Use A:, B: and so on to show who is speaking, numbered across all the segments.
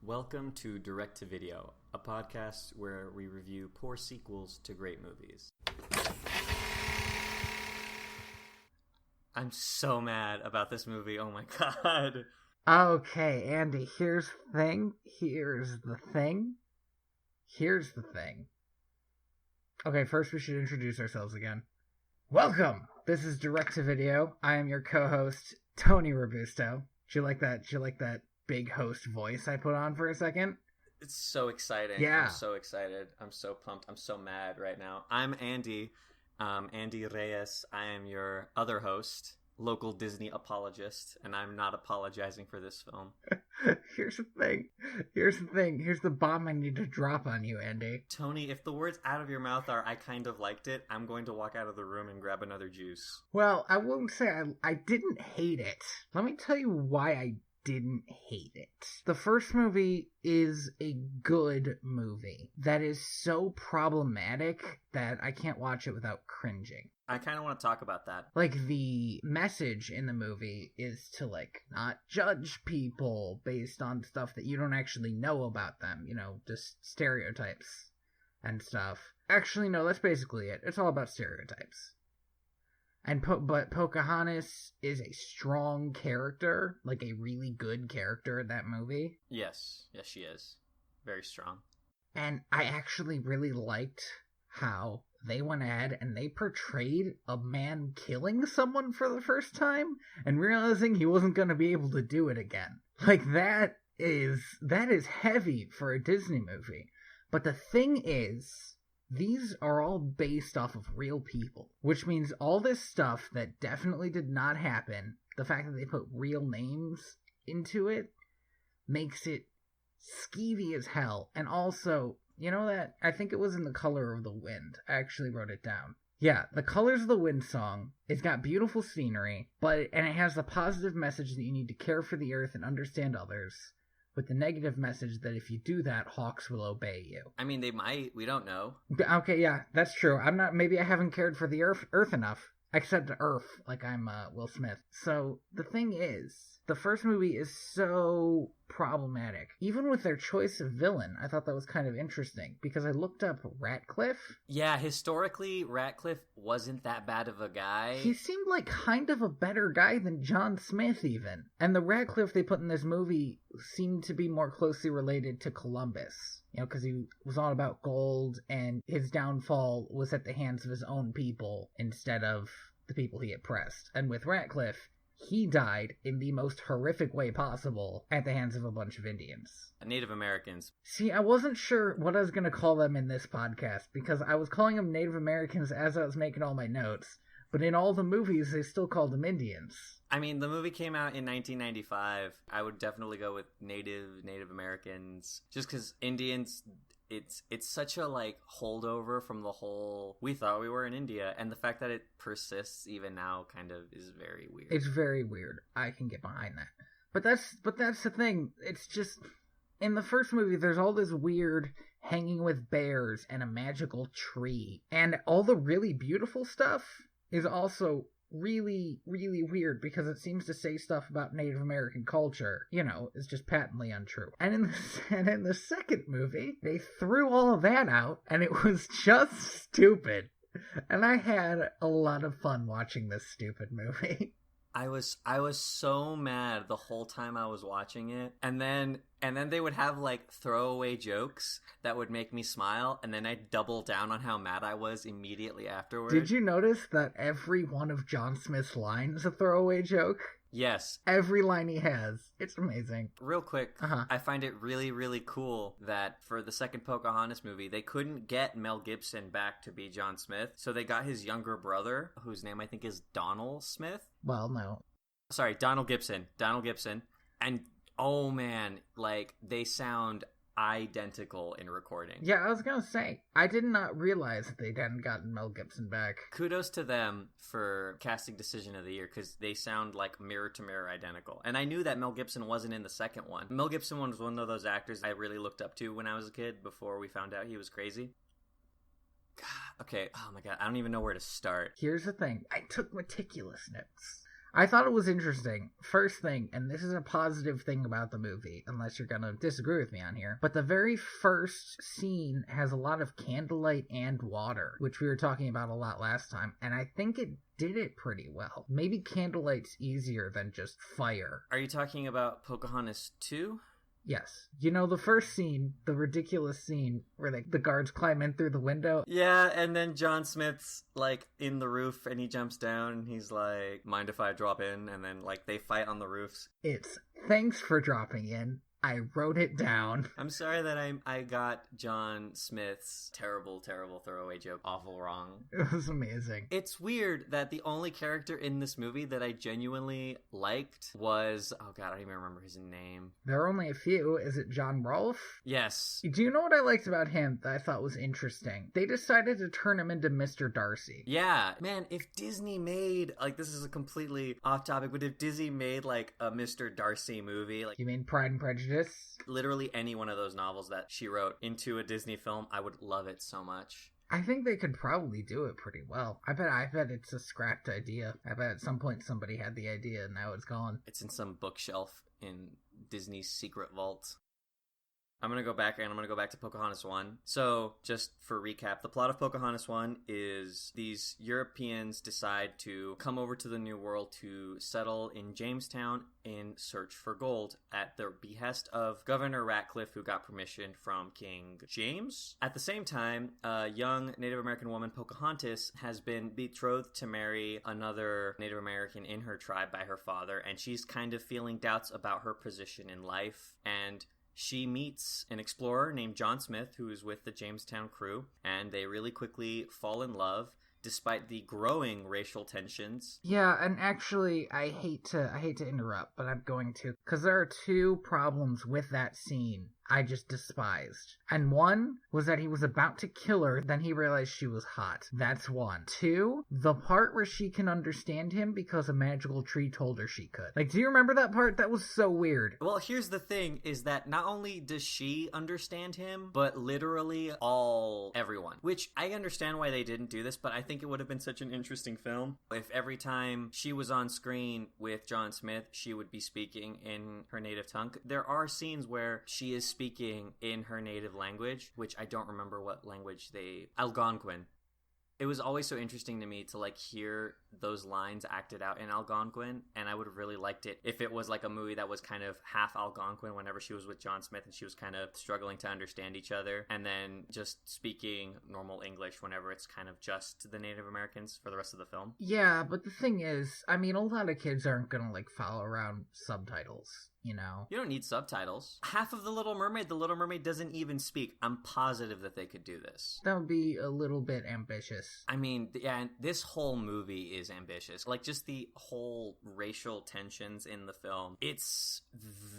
A: Welcome to Direct to Video, a podcast where we review poor sequels to great movies. I'm so mad about this movie, oh my god.
B: Okay, Andy, here's the thing. Okay, first we should introduce ourselves again. Welcome! This is Direct to Video. I am your co-host, Tony Robusto. Do you like that big host voice I put on for a second?
A: It's so exciting.
B: Yeah.
A: I'm so excited. I'm so pumped. I'm so mad right now. I'm Andy. Andy Reyes. I am your other host, local Disney apologist, and I'm not apologizing for this film.
B: Here's the thing. Here's the bomb I need to drop on you, Andy.
A: Tony, if the words out of your mouth are, I kind of liked it, I'm going to walk out of the room and grab another juice.
B: Well, I won't say I didn't hate it. Let me tell you why I didn't hate it. The first movie is a good movie that is so problematic that I can't watch it without cringing.
A: I kind of want to talk about that.
B: Like, the message in the movie is to, not judge people based on stuff that you don't actually know about them. You know, just stereotypes and stuff. Actually, no, that's basically it. It's all about stereotypes. But Pocahontas is a strong character, like a really good character in that movie.
A: Yes, she is. Very strong.
B: And I actually really liked how they went ahead and they portrayed a man killing someone for the first time and realizing he wasn't going to be able to do it again. Like, that is heavy for a Disney movie. But the thing is, these are all based off of real people, which means all this stuff that definitely did not happen, the fact that they put real names into it, makes it skeevy as hell. And also, you know that, I think it was in The Color of the Wind, I actually wrote it down. Yeah, The Colors of the Wind song, it's got beautiful scenery, and it has the positive message that you need to care for the earth and understand others, with the negative message that if you do that, hawks will obey you.
A: I mean, they might. We don't know.
B: Okay, yeah, that's true. Maybe I haven't cared for the earth enough. Except Earth, like I'm Will Smith. So, the thing is, the first movie is so problematic. Even with their choice of villain, I thought that was kind of interesting, because I looked up Ratcliffe.
A: Yeah, historically, Ratcliffe wasn't that bad of a guy.
B: He seemed like kind of a better guy than John Smith, even. And the Ratcliffe they put in this movie seemed to be more closely related to Columbus. You know, because he was all about gold, and his downfall was at the hands of his own people instead of the people he oppressed. And with Ratcliffe, he died in the most horrific way possible at the hands of a bunch of Indians.
A: Native Americans.
B: See, I wasn't sure what I was going to call them in this podcast, because I was calling them Native Americans as I was making all my notes, but in all the movies, they still called them Indians.
A: I mean, the movie came out in 1995. I would definitely go with Native Americans, just because Indians, it's such a, holdover from the whole, we thought we were in India, and the fact that it persists even now kind of is very weird.
B: It's very weird. I can get behind that. But that's the thing. It's just, in the first movie, there's all this weird hanging with bears and a magical tree, and all the really beautiful stuff is also really, really weird, because it seems to say stuff about Native American culture, is just patently untrue. And in the second movie, they threw all of that out, and it was just stupid. And I had a lot of fun watching this stupid movie.
A: I was so mad the whole time I was watching it, and then they would have throwaway jokes that would make me smile, and then I'd double down on how mad I was immediately afterward.
B: Did you notice that every one of John Smith's lines is a throwaway joke?
A: Yes.
B: Every line he has. It's amazing.
A: Real quick, I find it really, really cool that for the second Pocahontas movie, they couldn't get Mel Gibson back to be John Smith, so they got his younger brother, whose name I think is Donald Smith.
B: Well, no.
A: Sorry, Donald Gibson. And, oh man, they sound identical in recording.
B: Yeah, I was gonna say, I did not realize that they hadn't gotten Mel Gibson back.
A: Kudos to them for casting decision of the year, because they sound mirror to mirror identical. And I knew that Mel Gibson wasn't in the second one. Mel Gibson was one of those actors I really looked up to when I was a kid, before we found out he was crazy. God, okay, oh my god, I don't even know where to start.
B: Here's the thing, I took meticulous notes. I thought it was interesting. First thing, and this is a positive thing about the movie, unless you're gonna disagree with me on here, but the very first scene has a lot of candlelight and water, which we were talking about a lot last time, and I think it did it pretty well. Maybe candlelight's easier than just fire.
A: Are you talking about Pocahontas 2?
B: Yes. You know, the first scene, the ridiculous scene where the guards climb in through the window?
A: Yeah, and then John Smith's, like, in the roof, and he jumps down, and he's like, mind if I drop in? And then, like, they fight on the roofs.
B: It's, thanks for dropping in. I wrote it down.
A: I'm sorry that I got John Smith's terrible throwaway joke awful wrong.
B: It was amazing.
A: It's weird that the only character in this movie that I genuinely liked was... Oh god, I don't even remember his name.
B: There are only a few. Is it John Rolfe?
A: Yes.
B: Do you know what I liked about him that I thought was interesting? They decided to turn him into Mr. Darcy.
A: Yeah. Man, if Disney made... Like, this is a completely off topic, but if Disney made, like, a Mr. Darcy movie... like,
B: You mean Pride and Prejudice?
A: Literally any one of those novels that she wrote into a Disney film, I would love it so much.
B: I think they could probably do it pretty well. I bet it's a scrapped idea. I bet at some point somebody had the idea and now it's gone.
A: It's in some bookshelf in Disney's secret vault. I'm going to go back to Pocahontas 1. So, just for recap, the plot of Pocahontas 1 is these Europeans decide to come over to the New World to settle in Jamestown in search for gold at the behest of Governor Ratcliffe, who got permission from King James. At the same time, a young Native American woman, Pocahontas, has been betrothed to marry another Native American in her tribe by her father, and she's kind of feeling doubts about her position in life, and she meets an explorer named John Smith, who is with the Jamestown crew, and they really quickly fall in love, despite the growing racial tensions.
B: Yeah, and actually, I hate to interrupt, but I'm going to, because there are two problems with that scene I just despised. And one was that he was about to kill her, then he realized she was hot. That's one. Two, the part where she can understand him because a magical tree told her she could. Like, do you remember that part? That was so weird.
A: Well, here's the thing, is that not only does she understand him, but literally everyone. Which, I understand why they didn't do this, but I think it would have been such an interesting film if every time she was on screen with John Smith, she would be speaking in her native tongue. There are scenes where she is speaking in her native language, which I don't remember what language Algonquin. It was always so interesting to me to like hear those lines acted out in Algonquin, and I would have really liked it if it was like a movie that was kind of half Algonquin whenever she was with John Smith and she was kind of struggling to understand each other, and then just speaking normal English whenever it's kind of just the Native Americans for the rest of the film.
B: Yeah, but the thing is, I mean, a lot of kids aren't gonna like follow around subtitles. You know?
A: You don't need subtitles. Half of The Little Mermaid doesn't even speak. I'm positive that they could do this.
B: That would be a little bit ambitious.
A: I mean, yeah, this whole movie is ambitious. Like, just the whole racial tensions in the film. It's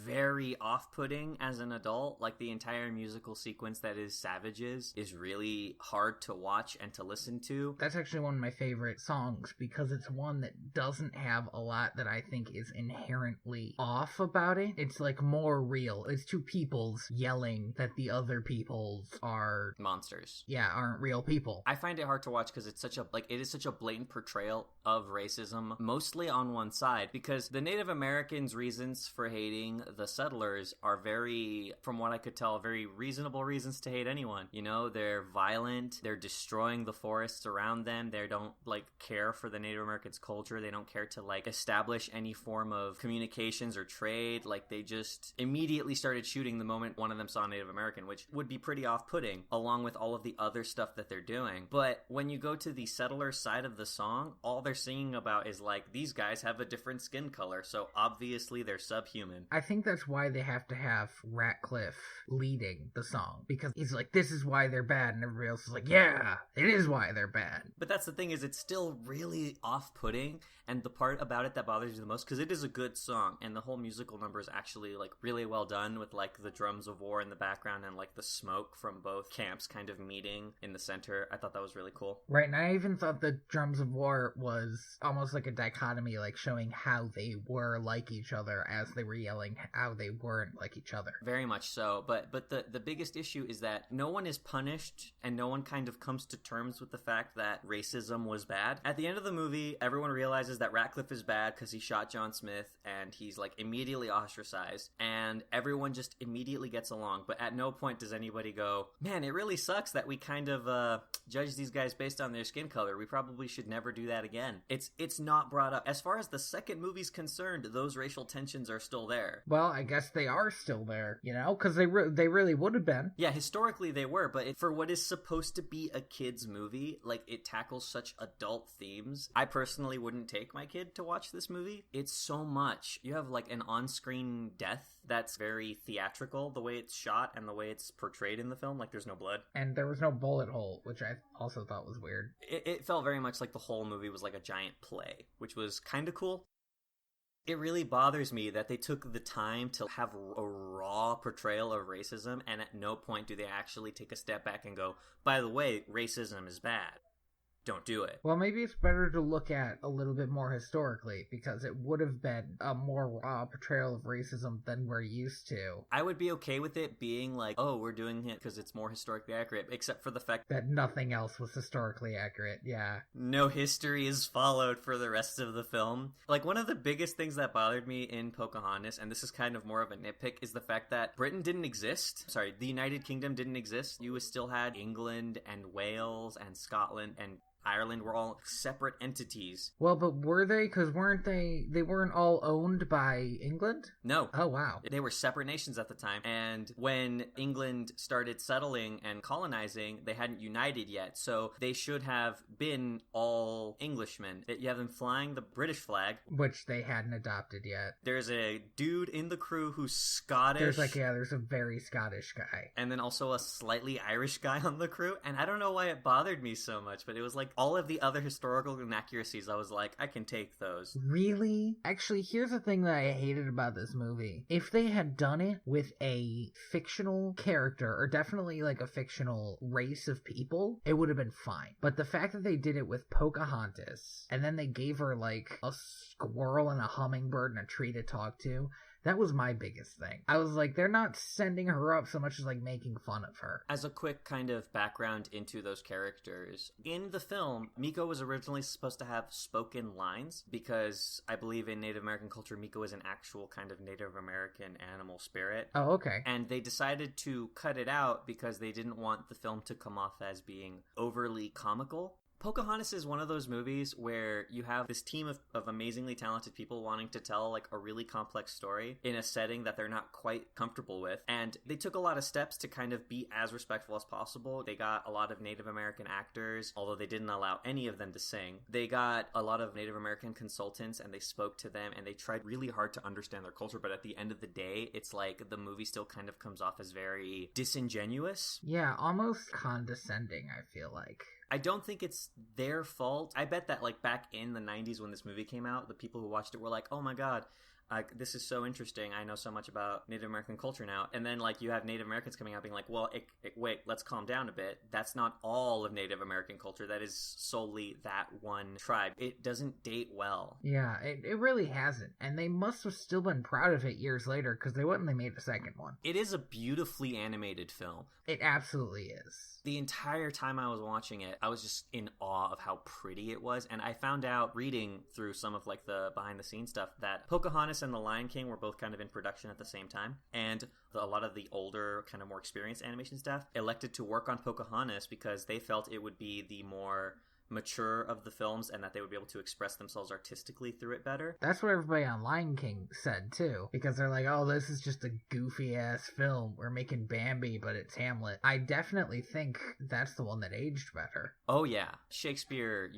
A: very off-putting as an adult. Like, the entire musical sequence that is Savages is really hard to watch and to listen to.
B: That's actually one of my favorite songs because it's one that doesn't have a lot that I think is inherently off about it. It's like more real. It's two peoples yelling that the other peoples are
A: monsters.
B: Yeah, aren't real people.
A: I find it hard to watch because it is such a blatant portrayal of racism, mostly on one side, because the Native Americans' reasons for hating the settlers are very, from what I could tell, very reasonable reasons to hate anyone. You know, they're violent, they're destroying the forests around them, they don't like care for the Native Americans' culture, they don't care to like establish any form of communications or trade. Like, they just immediately started shooting the moment one of them saw a Native American, which would be pretty off-putting, along with all of the other stuff that they're doing. But when you go to the settler side of the song, all they're singing about is, like, these guys have a different skin color, so obviously they're subhuman.
B: I think that's why they have to have Ratcliffe leading the song, because he's like, this is why they're bad, and everybody else is like, yeah, it is why they're bad.
A: But that's the thing, is it's still really off-putting, and the part about it that bothers you the most, because it is a good song, and the whole musical number number is actually like really well done, with like the drums of war in the background and like the smoke from both camps kind of meeting in the center. I thought that was really cool.
B: Right, and I even thought the drums of war was almost like a dichotomy, like showing how they were like each other as they were yelling how they weren't like each other.
A: Very much so, but the biggest issue is that no one is punished and no one kind of comes to terms with the fact that racism was bad. At the end of the movie, everyone realizes that Ratcliffe is bad because he shot John Smith, and he's like immediately ostracized, and everyone just immediately gets along. But at no point does anybody go, man, it really sucks that we kind of judge these guys based on their skin color. We probably should never do that again. It's not brought up. As far as the second movie's concerned, those racial tensions are still there.
B: Well, I guess they are still there, you know, because they really would have been.
A: Yeah, historically they were, but for what is supposed to be a kid's movie, like, it tackles such adult themes. I personally wouldn't take my kid to watch this movie. It's so much. You have like an on-screen death that's very theatrical, the way it's shot and the way it's portrayed in the film. Like, there's no blood.
B: And there was no bullet hole, which I also thought was weird.
A: It felt very much like the whole movie was like a giant play, which was kind of cool. It really bothers me that they took the time to have a raw portrayal of racism, and at no point do they actually take a step back and go, by the way, racism is bad. Don't do it.
B: Well, maybe it's better to look at a little bit more historically, because it would have been a more raw portrayal of racism than we're used to.
A: I would be okay with it being like, oh, we're doing it because it's more historically accurate, except for the fact
B: that nothing else was historically accurate, yeah.
A: No history is followed for the rest of the film. Like, one of the biggest things that bothered me in Pocahontas, and this is kind of more of a nitpick, is the fact that Britain didn't exist. Sorry, the United Kingdom didn't exist. You still had England and Wales and Scotland and Ireland were all separate entities.
B: Well, but were they? Because they weren't all owned by England?
A: No.
B: Oh, wow.
A: They were separate nations at the time. And when England started settling and colonizing, they hadn't united yet. So they should have been all Englishmen. You have them flying the British flag,
B: which they hadn't adopted yet.
A: There's a dude in the crew who's Scottish.
B: There's a very Scottish guy.
A: And then also a slightly Irish guy on the crew. And I don't know why it bothered me so much, but it was like all of the other historical inaccuracies, I was like, I can take those.
B: Really? Actually, here's the thing that I hated about this movie. If they had done it with a fictional character, or definitely like a fictional race of people, it would have been fine. But the fact that they did it with Pocahontas, and then they gave her like a squirrel and a hummingbird and a tree to talk to, that was my biggest thing. I was like, they're not sending her up so much as like making fun of her.
A: As a quick kind of background into those characters, in the film, Miko was originally supposed to have spoken lines because I believe in Native American culture, Miko is an actual kind of Native American animal spirit.
B: Oh, okay.
A: And they decided to cut it out because they didn't want the film to come off as being overly comical. Pocahontas is one of those movies where you have this team of amazingly talented people wanting to tell like a really complex story in a setting that they're not quite comfortable with. And they took a lot of steps to kind of be as respectful as possible. They got a lot of Native American actors, although they didn't allow any of them to sing. They got a lot of Native American consultants and they spoke to them and they tried really hard to understand their culture. But at the end of the day, it's like the movie still kind of comes off as very disingenuous.
B: Yeah, almost condescending, I feel like.
A: I don't think it's their fault. I bet that like back in the 90s when this movie came out, the people who watched it were like, oh my god, this is so interesting. I know so much about Native American culture now. And then like you have Native Americans coming out being like, well, wait, let's calm down a bit. That's not all of Native American culture. That is solely that one tribe. It doesn't date well.
B: Yeah, it really hasn't. And they must have still been proud of it years later because they wouldn't have made a second one.
A: It is a beautifully animated film.
B: It absolutely is.
A: The entire time I was watching it, I was just in awe of how pretty it was. And I found out reading through some of like the behind the scenes stuff that Pocahontas and The Lion King were both kind of in production at the same time. And a lot of the older, kind of more experienced animation staff elected to work on Pocahontas because they felt it would be the more mature of the films and that they would be able to express themselves artistically through it better.
B: That's what everybody on Lion King said too, because they're like, oh, this is just a goofy ass film. We're making Bambi, but it's Hamlet. I definitely think that's the one that aged better.
A: Oh yeah. Shakespeare,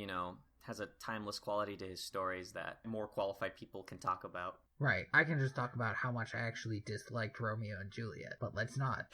A: has a timeless quality to his stories that more qualified people can talk about.
B: Right. I can just talk about how much I actually disliked Romeo and Juliet, but let's not.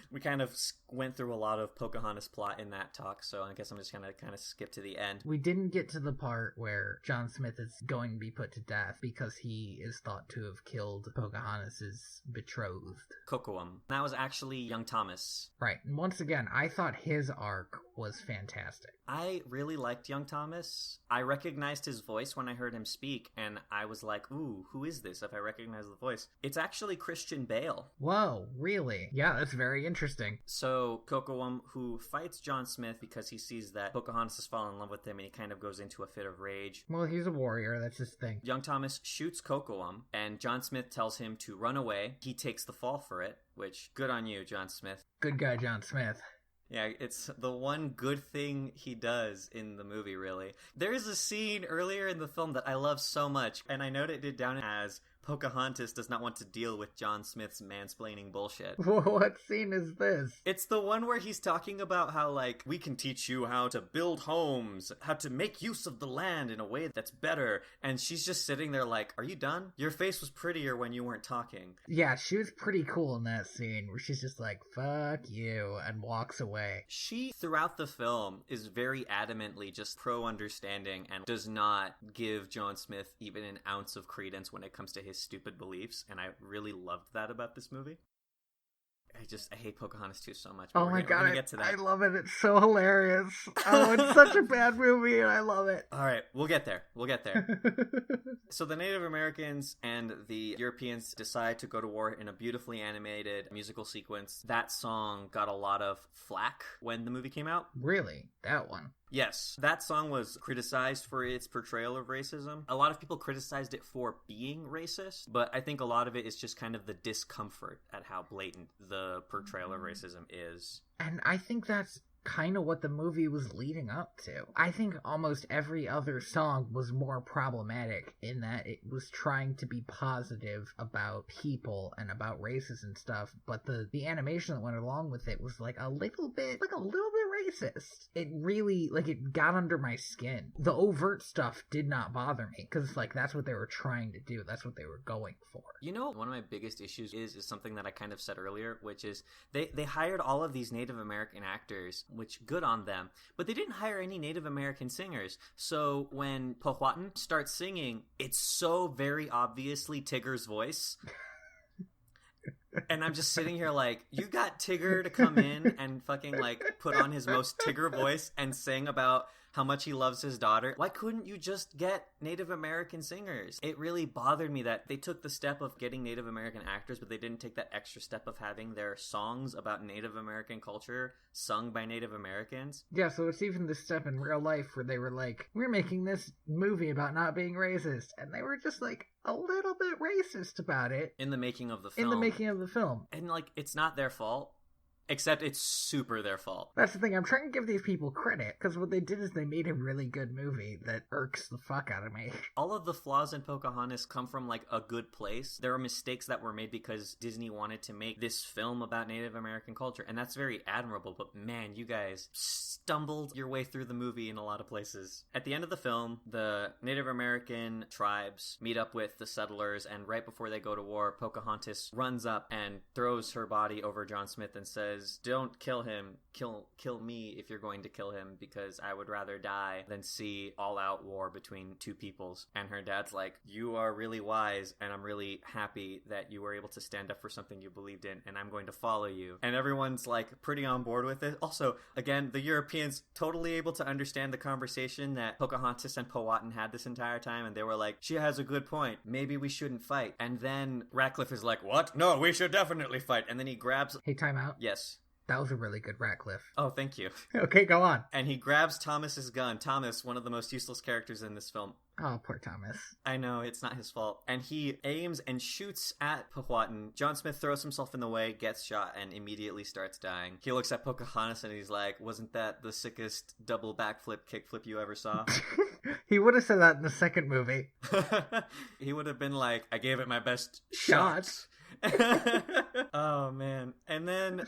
A: We kind of went through a lot of Pocahontas plot in that talk, so I guess I'm just gonna kind of skip to the end.
B: We didn't get to the part where John Smith is going to be put to death because he is thought to have killed Pocahontas' betrothed.
A: Kocoum. That was actually young Thomas.
B: Right. And once again, I thought his arc was fantastic.
A: I really liked young Thomas. I recognized his voice when I heard him speak, and I was like, ooh, who is this if I recognize the voice? It's actually Christian Bale.
B: Whoa, really? Yeah, that's very interesting.
A: So, Kocoum, who fights John Smith because he sees that Pocahontas has fallen in love with him, and he kind of goes into a fit of rage.
B: Well, he's a warrior, that's his thing.
A: Young Thomas shoots Kocoum, and John Smith tells him to run away. He takes the fall for it, which, good on you, John Smith.
B: Good guy, John Smith.
A: Yeah, it's the one good thing he does in the movie, really. There is a scene earlier in the film that I love so much, and I noted it down as Pocahontas does not want to deal with John Smith's mansplaining bullshit.
B: What scene is this?
A: It's the one where he's talking about how, like, we can teach you how to build homes, how to make use of the land in a way that's better. And she's just sitting there like, are you done? Your face was prettier when you weren't talking.
B: Yeah, she was pretty cool in that scene where she's just like, fuck you, and walks away.
A: She, throughout the film, is very adamantly just pro-understanding and does not give John Smith even an ounce of credence when it comes to his stupid beliefs, and I really loved that about this movie. I hate Pocahontas 2 so much.
B: Oh my god,
A: we're gonna get to that.
B: I love it. It's so hilarious. Oh, it's such a bad movie, and I love it.
A: All right, we'll get there. So the Native Americans and the Europeans decide to go to war in a beautifully animated musical sequence. That song got a lot of flack when the movie came out.
B: Really? That one?
A: Yes, that song was criticized for its portrayal of racism. A lot of people criticized it for being racist, but I think a lot of it is just kind of the discomfort at how blatant the portrayal of racism is.
B: And I think that's kind of what the movie was leading up to. I think almost every other song was more problematic in that it was trying to be positive about people and about races and stuff, but the animation that went along with it was like a little bit racist. It really, like, it got under my skin. The overt stuff did not bother me because, like, that's what they were trying to do. That's what they were going for.
A: You know, one of my biggest issues is something that I kind of said earlier, which is they hired all of these Native American actors, which good on them, but they didn't hire any Native American singers. So when Powhatan starts singing, it's so very obviously Tigger's voice. And I'm just sitting here like, you got Tigger to come in and fucking, like, put on his most Tigger voice and sing about how much he loves his daughter. Why couldn't you just get Native American singers? It really bothered me that they took the step of getting Native American actors, but they didn't take that extra step of having their songs about Native American culture sung by Native Americans.
B: Yeah, so it's even the step in real life where they were like, we're making this movie about not being racist. And they were just like a little bit racist about it.
A: In the making of the film. And, like, it's not their fault. Except it's super their fault.
B: That's the thing. I'm trying to give these people credit, because what they did is they made a really good movie that irks the fuck out of me.
A: All of the flaws in Pocahontas come from, like, a good place. There are mistakes that were made because Disney wanted to make this film about Native American culture, and that's very admirable, but man, you guys stumbled your way through the movie in a lot of places. At the end of the film, the Native American tribes meet up with the settlers, and right before they go to war, Pocahontas runs up and throws her body over John Smith and says, don't kill him, kill me if you're going to kill him, because I would rather die than see all-out war between two peoples. And her dad's like, you are really wise, and I'm really happy that you were able to stand up for something you believed in, and I'm going to follow you. And everyone's, like, pretty on board with it. Also, again, the Europeans totally able to understand the conversation that Pocahontas and Powhatan had this entire time, and they were like, she has a good point, maybe we shouldn't fight. And then Ratcliffe is like, what? No, we should definitely fight. And then he grabs...
B: Hey, time out.
A: Yes.
B: That was a really good Ratcliffe.
A: Oh, thank you.
B: Okay, go on.
A: And he grabs Thomas's gun. Thomas, one of the most useless characters in this film.
B: Oh, poor Thomas.
A: I know, it's not his fault. And he aims and shoots at Powhatan. John Smith throws himself in the way, gets shot, and immediately starts dying. He looks at Pocahontas and he's like, wasn't that the sickest double backflip, kickflip you ever saw?
B: He would have said that in the second movie.
A: He would have been like, I gave it my best shot. Oh man. And then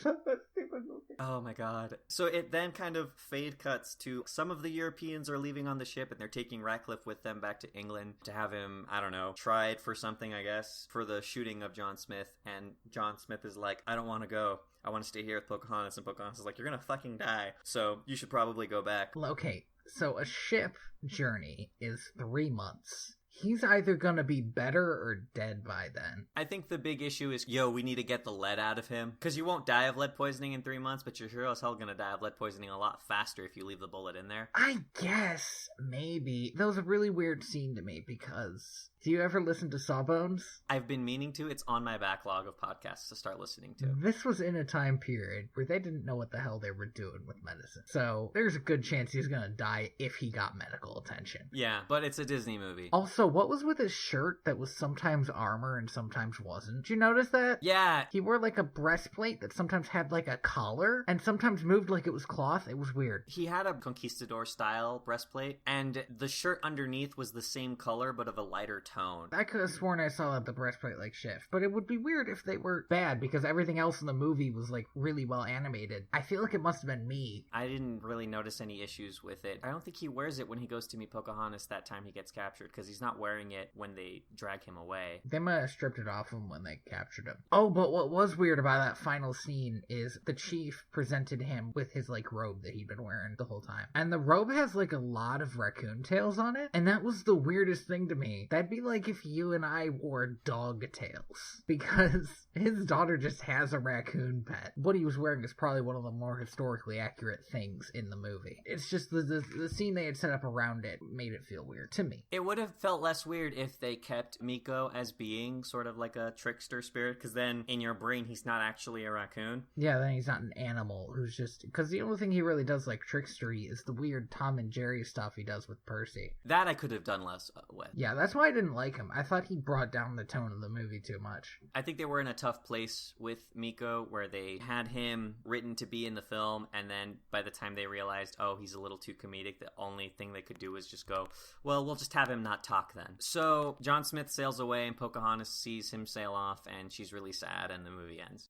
A: Oh my god. So it then kind of fade cuts to some of the Europeans are leaving on the ship and they're taking Ratcliffe with them back to England to have him, I don't know, tried for something, I guess, for the shooting of John Smith. And John Smith is like, I don't want to go. I want to stay here with Pocahontas. And Pocahontas is like, you're gonna fucking die. So you should probably go back.
B: Okay, so a ship journey is 3 months. He's either gonna be better or dead by then.
A: I think the big issue is, we need to get the lead out of him. Because you won't die of lead poisoning in 3 months, but you're sure as hell gonna die of lead poisoning a lot faster if you leave the bullet in there.
B: I guess, maybe. That was a really weird scene to me because... Do you ever listen to Sawbones?
A: I've been meaning to. It's on my backlog of podcasts to start listening to.
B: This was in a time period where they didn't know what the hell they were doing with medicine. So there's a good chance he's gonna die if he got medical attention.
A: Yeah, but it's a Disney movie.
B: Also, what was with his shirt that was sometimes armor and sometimes wasn't? Did you notice that?
A: Yeah.
B: He wore like a breastplate that sometimes had like a collar and sometimes moved like it was cloth. It was weird.
A: He had a conquistador style breastplate and the shirt underneath was the same color but of a lighter tone.
B: I could have sworn I saw the breastplate like shift, but it would be weird if they were bad because everything else in the movie was like really well animated. I feel like it must have been me.
A: I didn't really notice any issues with it. I don't think he wears it when he goes to meet Pocahontas that time he gets captured because he's not wearing it when they drag him away.
B: They might have stripped it off him when they captured him. Oh, but what was weird about that final scene is the chief presented him with his like robe that he'd been wearing the whole time. And the robe has like a lot of raccoon tails on it. And that was the weirdest thing to me. That'd be like if you and I wore dog tails because his daughter just has a raccoon pet. What he was wearing is probably one of the more historically accurate things in the movie. It's just the scene they had set up around it made it feel weird to me.
A: It would have felt less weird if they kept Miko as being sort of like a trickster spirit because then in your brain he's not actually a raccoon.
B: Yeah, then he's not an animal who's just... Because the only thing he really does like trickstery is the weird Tom and Jerry stuff he does with Percy.
A: That I could have done less with.
B: Yeah, that's why I didn't like him. I thought he brought down the tone of the movie too much.
A: I think they were in a tough place with Miko where they had him written to be in the film and then by the time they realized, oh, he's a little too comedic, the only thing they could do was just go, well, we'll just have him not talk then. So John Smith sails away and Pocahontas sees him sail off and she's really sad and the movie ends.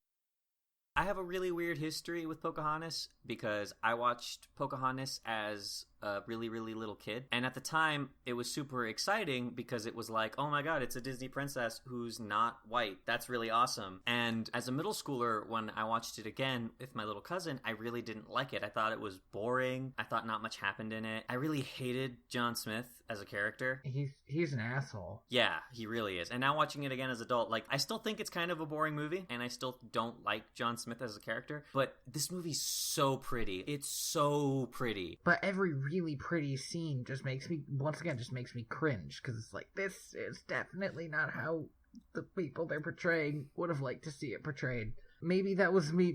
A: I have a really weird history with Pocahontas because I watched Pocahontas as a really, really little kid. And at the time, it was super exciting because it was like, oh my god, it's a Disney princess who's not white. That's really awesome. And as a middle schooler, when I watched it again with my little cousin, I really didn't like it. I thought it was boring. I thought not much happened in it. I really hated John Smith as a character.
B: He's an asshole.
A: Yeah, he really is. And now watching it again as an adult, like, I still think it's kind of a boring movie, and I still don't like John Smith as a character, but this movie's so pretty. It's so pretty.
B: But every really pretty scene just makes me cringe, because it's like, this is definitely not how the people they're portraying would have liked to see it portrayed. Maybe that was me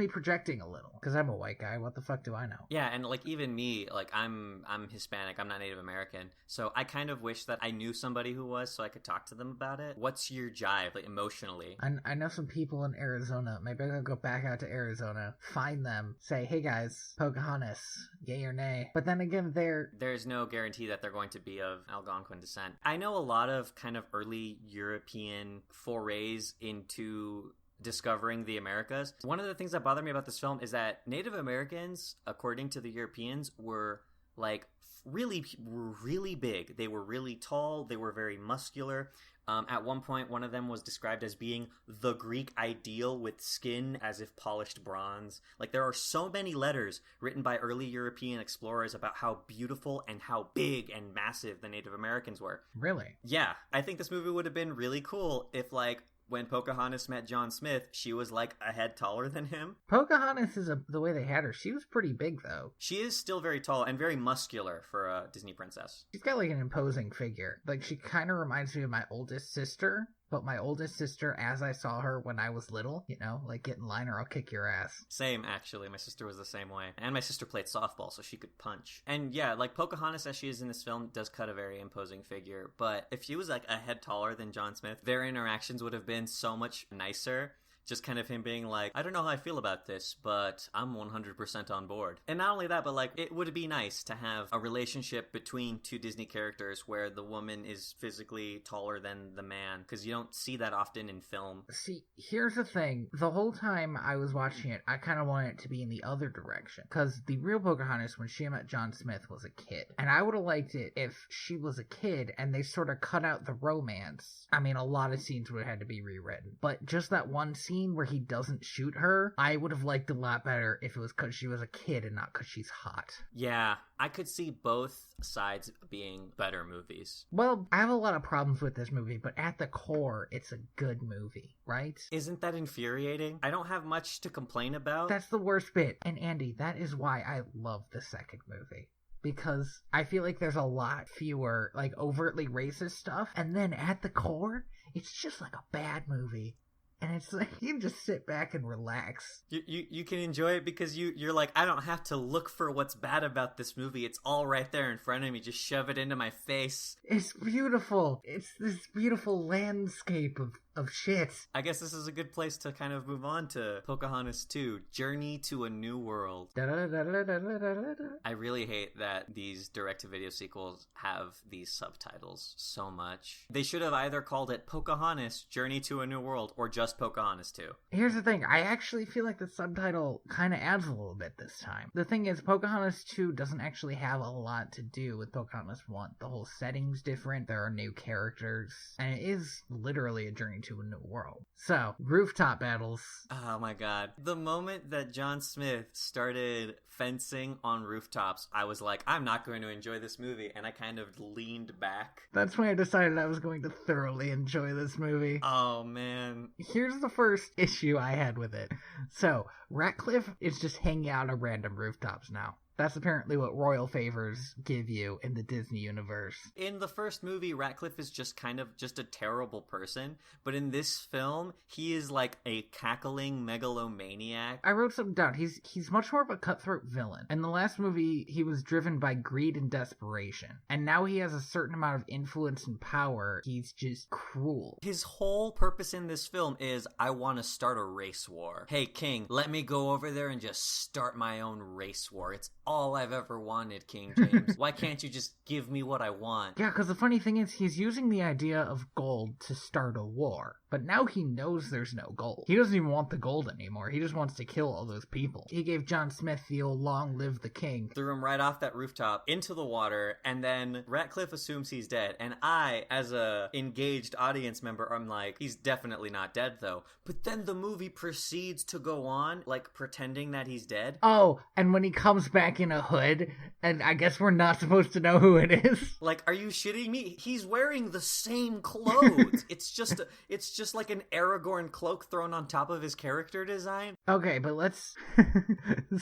B: projecting a little, because I'm a white guy. What the fuck do I know?
A: Yeah, and like even me, like I'm Hispanic, I'm not Native American, so I kind of wish that I knew somebody who was so I could talk to them about it. What's your jive, like, emotionally?
B: I know some people in Arizona. Maybe I'll go back out to Arizona, find them, say, hey guys, Pocahontas, yay or nay. But then again,
A: there's no guarantee that they're going to be of Algonquin descent. I know a lot of kind of early European forays into discovering the Americas. One of the things that bothered me about this film is that Native Americans, according to the Europeans, were like really big. They were really tall. They were very muscular. At one point, one of them was described as being the Greek ideal with skin as if polished bronze. Like, there are so many letters written by early European explorers about how beautiful and how big and massive the Native Americans were.
B: Really?
A: Yeah. I think this movie would have been really cool if, like, when Pocahontas met John Smith, she was like a head taller than him.
B: Pocahontas the way they had her, she was pretty big though.
A: She is still very tall and very muscular for a Disney princess.
B: She's got like an imposing figure. Like, she kind of reminds me of my oldest sister. But my oldest sister, as I saw her when I was little, you know, like, get in line or I'll kick your ass.
A: Same, actually. My sister was the same way. And my sister played softball, so she could punch. And yeah, like, Pocahontas, as she is in this film, does cut a very imposing figure. But if she was, like, a head taller than John Smith, their interactions would have been so much nicer. Just kind of him being like, I don't know how I feel about this, but I'm 100% on board. And not only that, but like, it would be nice to have a relationship between two Disney characters where the woman is physically taller than the man, because you don't see that often in film.
B: See, here's the thing. The whole time I was watching it, I kind of wanted it to be in the other direction. Because the real Pocahontas, when she met John Smith, was a kid. And I would have liked it if she was a kid and they sort of cut out the romance. I mean, a lot of scenes would have had to be rewritten. But just that one scene where he doesn't shoot her, I would have liked a lot better if it was because she was a kid and not because she's hot.
A: Yeah, I could see both sides being better movies.
B: Well, I have a lot of problems with this movie, but at the core, it's a good movie, right?
A: Isn't that infuriating? I don't have much to complain about.
B: That's the worst bit. And Andy, that is why I love the second movie. Because I feel like there's a lot fewer, like, overtly racist stuff. And then at the core, it's just like a bad movie. And it's like, you can just sit back and relax.
A: You can enjoy it because you're like, I don't have to look for what's bad about this movie. It's all right there in front of me. Just shove it into my face.
B: It's beautiful. It's this beautiful landscape of shit.
A: I guess this is a good place to kind of move on to Pocahontas 2, Journey to a New World. I really hate that these direct-to-video sequels have these subtitles so much. They should have either called it Pocahontas, Journey to a New World, or just Pocahontas 2.
B: Here's the thing. I actually feel like the subtitle kind of adds a little bit this time. The thing is, Pocahontas 2 doesn't actually have a lot to do with Pocahontas 1. The whole setting's different. There are new characters. And it is literally a journey to a new world. So, rooftop battles.
A: Oh my god. The moment that John Smith started fencing on rooftops, I was like, I'm not going to enjoy this movie, and I kind of leaned back.
B: That's when I decided I was going to thoroughly enjoy this movie.
A: Oh man.
B: Here's the first issue I had with it. So, Ratcliffe is just hanging out on random rooftops now. That's apparently what royal favors give you in the Disney universe.
A: In the first movie, Ratcliffe is just kind of just a terrible person, but in this film, he is like a cackling megalomaniac.
B: I wrote something down. He's much more of a cutthroat villain. In the last movie, he was driven by greed and desperation, and now he has a certain amount of influence and power. He's just cruel.
A: His whole purpose in this film is, I want to start a race war. Hey, King, let me go over there and just start my own race war. It's all I've ever wanted, King James. Why can't you just give me what I want?
B: Yeah, because the funny thing is, he's using the idea of gold to start a war. But now he knows there's no gold. He doesn't even want the gold anymore. He just wants to kill all those people. He gave John Smith the old long live the king.
A: Threw him right off that rooftop into the water, and then Ratcliffe assumes he's dead. And I, as a engaged audience member, I'm like, he's definitely not dead though. But then the movie proceeds to go on, like pretending that he's dead.
B: Oh, and when he comes back in a hood, and I guess we're not supposed to know who it is.
A: Like, are you shitting me? He's wearing the same clothes. It's just like an Aragorn cloak thrown on top of his character design.
B: Okay, but let's...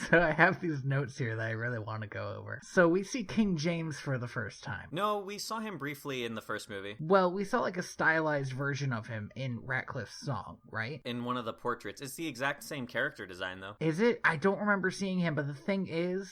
B: So I have these notes here that I really want to go over. So we see King James for the first time.
A: No, we saw him briefly in the first movie.
B: Well, we saw like a stylized version of him in Ratcliffe's song, right?
A: In one of the portraits. It's the exact same character design, though.
B: Is it? I don't remember seeing him, but the thing is...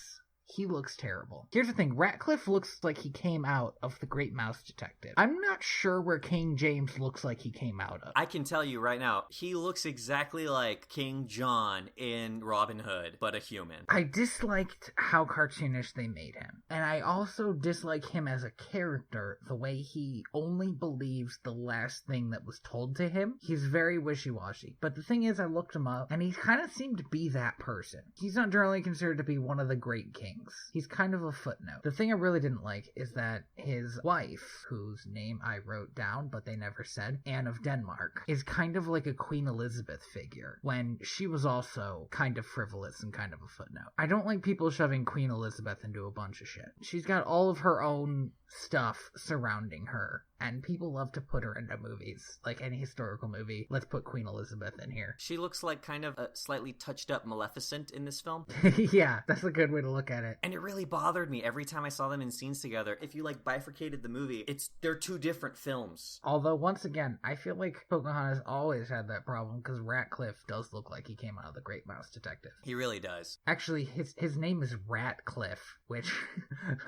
B: he looks terrible. Here's the thing, Ratcliffe looks like he came out of The Great Mouse Detective. I'm not sure where King James looks like he came out of.
A: I can tell you right now, he looks exactly like King John in Robin Hood, but a human.
B: I disliked how cartoonish they made him. And I also dislike him as a character, the way he only believes the last thing that was told to him. He's very wishy-washy. But the thing is, I looked him up, and he kind of seemed to be that person. He's not generally considered to be one of the great kings. He's kind of a footnote. The thing I really didn't like is that his wife, whose name I wrote down but they never said, Anne of Denmark, is kind of like a Queen Elizabeth figure, when she was also kind of frivolous and kind of a footnote. I don't like people shoving Queen Elizabeth into a bunch of shit. She's got all of her own stuff surrounding her, and people love to put her into movies. Like any historical movie, let's put Queen Elizabeth in here.
A: She looks like kind of a slightly touched up Maleficent in this film.
B: Yeah, that's a good way to look at it.
A: And it really bothered me every time I saw them in scenes together. If you like bifurcated the movie, they're two different films.
B: Although once again, I feel like Pocahontas always had that problem because Ratcliffe does look like he came out of The Great Mouse Detective.
A: He really does.
B: Actually, his name is Ratcliffe, which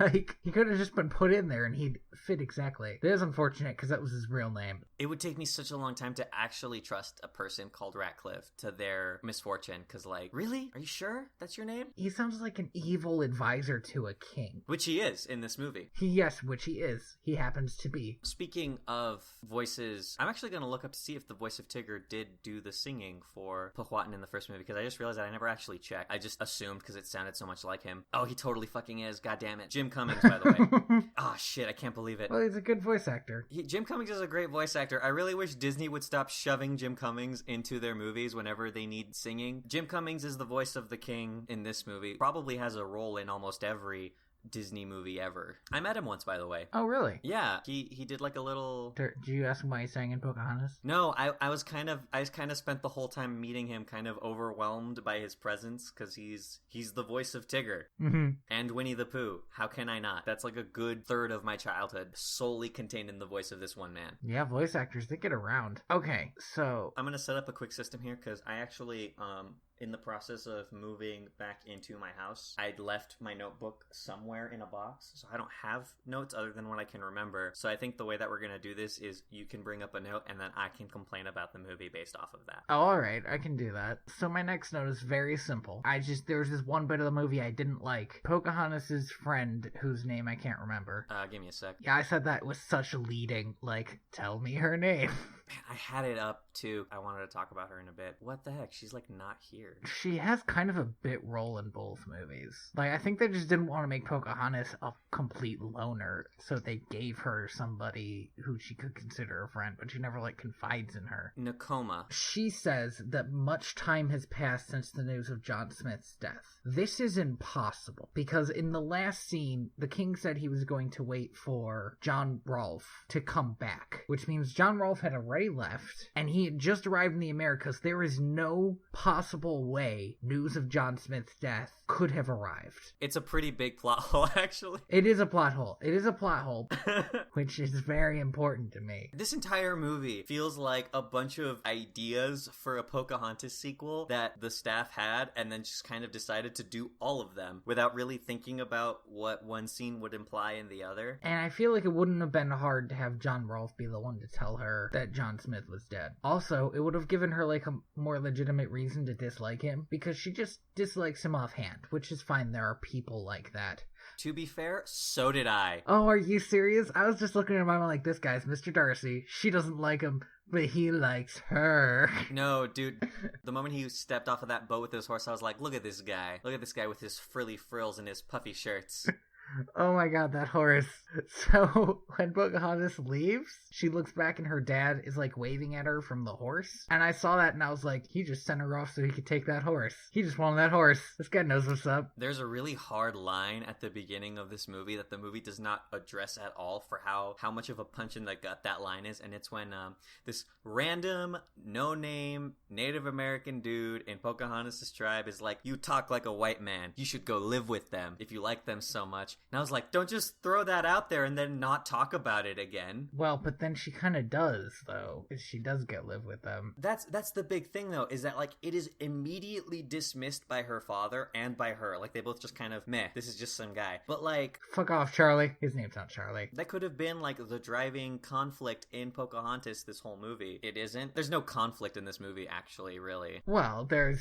B: like he could have just been put in there and he'd fit exactly. It is unfortunate unfortunate because that was his real name.
A: It would take me such a long time to actually trust a person called Ratcliffe to their misfortune, because, like, really? Are you sure that's your name?
B: He sounds like an evil advisor to a king.
A: Which he is in this movie.
B: Yes, which he is. He happens to be.
A: Speaking of voices, I'm actually going to look up to see if the voice of Tigger did do the singing for Powhatan in the first movie, because I just realized that I never actually checked. I just assumed because it sounded so much like him. Oh, he totally fucking is. God damn it. Jim Cummings, by the way. Oh, shit. I can't believe it.
B: Well, he's a good voice actor.
A: Jim Cummings is a great voice actor. I really wish Disney would stop shoving Jim Cummings into their movies whenever they need singing. Jim Cummings is the voice of the king in this movie. Probably has a role in almost every Disney movie ever. I met him once, by the way.
B: Oh, really?
A: Yeah, he did like a little...
B: Did you ask him why he sang in Pocahontas?
A: No, I kind of spent the whole time meeting him kind of overwhelmed by his presence, because he's the voice of Tigger.
B: Mm-hmm.
A: And Winnie the Pooh. How can I not? That's like a good third of my childhood solely contained in the voice of this one man.
B: Yeah, voice actors, they get around. Okay, so...
A: I'm gonna set up a quick system here, because I actually, in the process of moving back into my house, I'd left my notebook somewhere in a box, so I don't have notes other than what I can remember. So I think the way that we're gonna do this is you can bring up a note and then I can complain about the movie based off of that.
B: Oh, alright, I can do that. So my next note is very simple. There was this one bit of the movie I didn't like. Pocahontas' friend, whose name I can't remember.
A: Give me a sec.
B: Yeah, I said that with such a leading, like, tell me her name.
A: Man, I had it up too. I wanted to talk about her in a bit. What the heck? She's like not here.
B: She has kind of a bit role in both movies. Like, I think they just didn't want to make Pocahontas a complete loner, so they gave her somebody who she could consider a friend, but she never, like, confides in her.
A: Nakoma.
B: She says that much time has passed since the news of John Smith's death. This is impossible, because in the last scene, the king said he was going to wait for John Rolfe to come back, which means John Rolfe had already left, and he had just arrived in the Americas. There is no possible way news of John Smith's death could have arrived.
A: It's a pretty big plot hole, actually.
B: It is a plot hole. It is a plot hole, which is very important to me.
A: This entire movie feels like a bunch of ideas for a Pocahontas sequel that the staff had, and then just kind of decided to do all of them without really thinking about what one scene would imply in the other.
B: And I feel like it wouldn't have been hard to have John Rolfe be the one to tell her that John Smith was dead. Also, it would have given her, like, a more legitimate reason to dislike him, because she just dislikes him offhand, which is fine. There are people like that.
A: To be fair, so did I.
B: Oh, are you serious? I was just looking at my mom like, this guy's Mr. Darcy. She doesn't like him, but he likes her.
A: No, dude. The moment he stepped off of that boat with his horse, I was like, look at this guy. Look at this guy with his frilly frills and his puffy shirts.
B: Oh my god, that horse. So, when Pocahontas leaves, she looks back and her dad is, like, waving at her from the horse. And I saw that and I was like, he just sent her off so he could take that horse. He just wanted that horse. This guy knows what's up.
A: There's a really hard line at the beginning of this movie that the movie does not address at all for how much of a punch in the gut that line is. And it's when this random, no-name Native American dude in Pocahontas' tribe is like, you talk like a white man. You should go live with them if you like them so much. And I was like, don't just throw that out there and then not talk about it again.
B: Well, but then she kind of does, though. She does get live with them.
A: That's the big thing, though, is that, like, it is immediately dismissed by her father and by her. Like, they both just kind of, meh, this is just some guy. But, like...
B: Fuck off, Charlie. His name's not Charlie.
A: That could have been, like, the driving conflict in Pocahontas this whole movie. It isn't. There's no conflict in this movie, actually, really.
B: Well, there's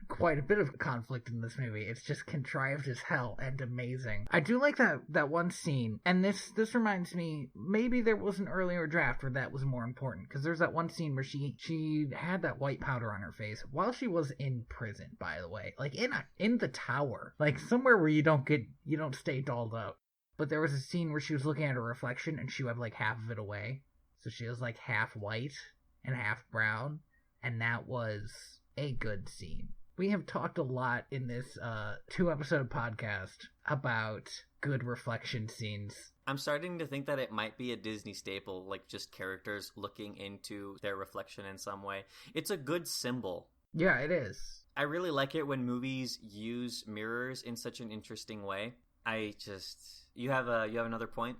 B: quite a bit of conflict in this movie. It's just contrived as hell and amazing. I do like that one scene, and this reminds me, maybe there was an earlier draft where that was more important, because there's that one scene where she had that white powder on her face while she was in prison, by the way, like in the tower, like somewhere where you don't stay dolled up. But there was a scene where she was looking at her reflection and she had like half of it away, so she was like half white and half brown, and that was a good scene. We have talked a lot in this 2-episode podcast about good reflection scenes.
A: I'm starting to think that it might be a Disney staple, like just characters looking into their reflection in some way. It's a good symbol.
B: Yeah, it is.
A: I really like it when movies use mirrors in such an interesting way. You have another point?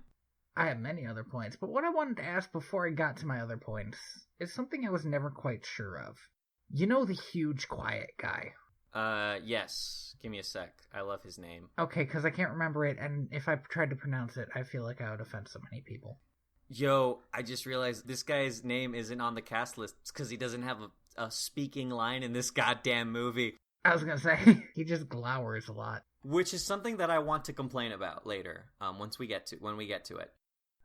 B: I have many other points, but what I wanted to ask before I got to my other points is something I was never quite sure of. You know the huge quiet guy?
A: Yes. Give me a sec. I love his name.
B: Okay, because I can't remember it, and if I tried to pronounce it, I feel like I would offend so many people.
A: Yo, I just realized this guy's name isn't on the cast list because he doesn't have a speaking line in this goddamn movie.
B: I was gonna say, he just glowers a lot.
A: Which is something that I want to complain about later, when we get to it.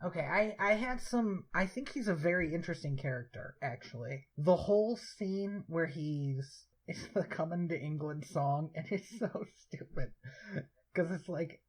B: Okay, I had some... I think he's a very interesting character, actually. The whole scene where it's the Coming to England song, and it's so stupid. Because it's like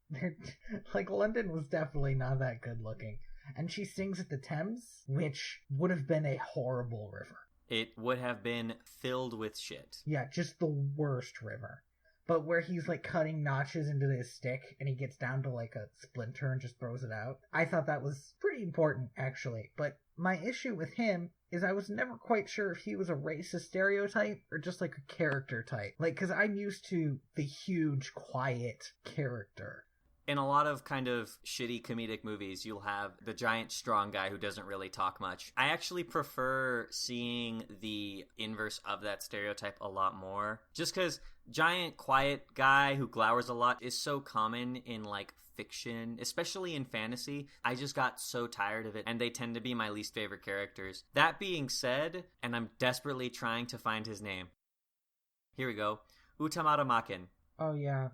B: London was definitely not that good looking. And she sings at the Thames, which would have been a horrible river.
A: It would have been filled with shit.
B: Yeah, just the worst river. But where he's like cutting notches into his stick and he gets down to like a splinter and just throws it out. I thought that was pretty important, actually. But my issue with him is I was never quite sure if he was a racist stereotype or just like a character type. Like, because I'm used to the huge, quiet character.
A: In a lot of kind of shitty comedic movies, you'll have the giant strong guy who doesn't really talk much. I actually prefer seeing the inverse of that stereotype a lot more. Just because giant quiet guy who glowers a lot is so common in like fiction, especially in fantasy. I just got so tired of it, and they tend to be my least favorite characters. That being said, and I'm desperately trying to find his name. Here we go. Utamata Maken.
B: Oh yeah.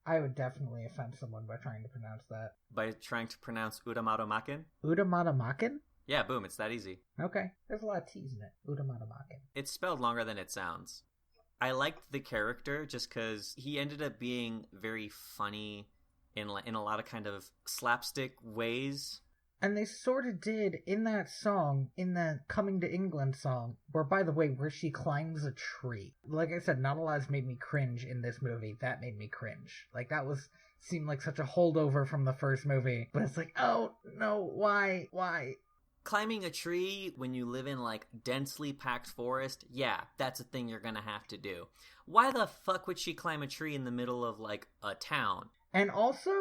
B: I would definitely offend someone by trying to pronounce that.
A: By trying to pronounce Utamata Maken?
B: Utamata Maken?
A: Yeah, boom, it's that easy.
B: Okay. There's a lot of T's in it. Utamata Maken.
A: It's spelled longer than it sounds. I liked the character just because he ended up being very funny in a lot of kind of slapstick ways.
B: And they sort of did in that song, in the Coming to England song, where, by the way, where she climbs a tree. Like I said, not a lot has made me cringe in this movie. That made me cringe. Like, seemed like such a holdover from the first movie. But it's like, oh, no, why?
A: Climbing a tree when you live in, like, densely packed forest, yeah, that's a thing you're gonna have to do. Why the fuck would she climb a tree in the middle of, like, a town?
B: And also,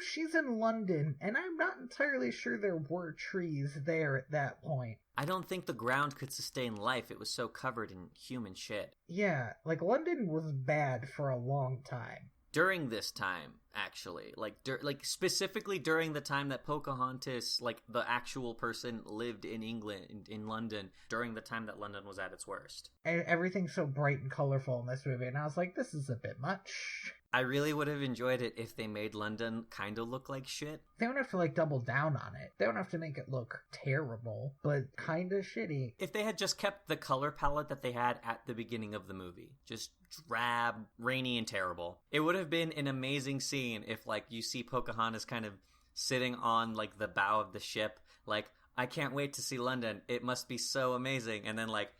B: she's in London, and I'm not entirely sure there were trees there at that point.
A: I don't think the ground could sustain life. It was so covered in human shit.
B: Yeah, like, London was bad for a long time.
A: During this time, actually. Like specifically during the time that Pocahontas, like, the actual person lived in England, in London, during the time that London was at its worst.
B: And everything's so bright and colorful in this movie, and I was like, this is a bit much.
A: I really would have enjoyed it if they made London kind of look like shit.
B: They don't have to, like, double down on it. They don't have to make it look terrible, but kind of shitty.
A: If they had just kept the color palette that they had at the beginning of the movie, just drab, rainy, and terrible, it would have been an amazing scene if, like, you see Pocahontas kind of sitting on, like, the bow of the ship, like, I can't wait to see London. It must be so amazing. And then, like,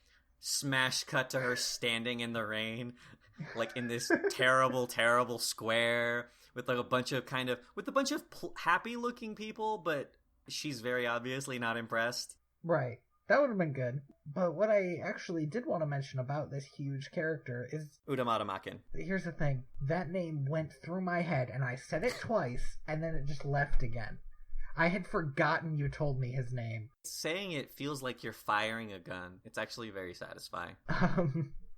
A: smash cut to her standing in the rain, like in this terrible, terrible square with like a bunch of happy looking people, but she's very obviously not impressed.
B: Right. That would have been good. But what I actually did want to mention about this huge character is...
A: Utamata Maken.
B: Here's the thing. That name went through my head, and I said it twice, and then it just left again. I had forgotten you told me his name.
A: Saying it feels like you're firing a gun. It's actually very satisfying.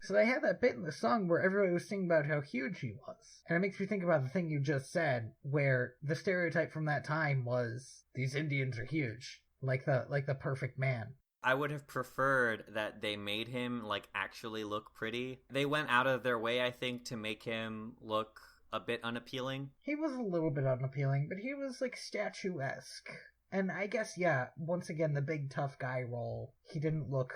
B: So they had that bit in the song where everybody was singing about how huge he was. And it makes me think about the thing you just said, where the stereotype from that time was, these Indians are huge. Like the perfect man.
A: I would have preferred that they made him, like, actually look pretty. They went out of their way, I think, to make him look a bit unappealing. He
B: was a little bit unappealing, but he was, like, statuesque. And I guess, yeah, once again, the big tough guy role, he didn't look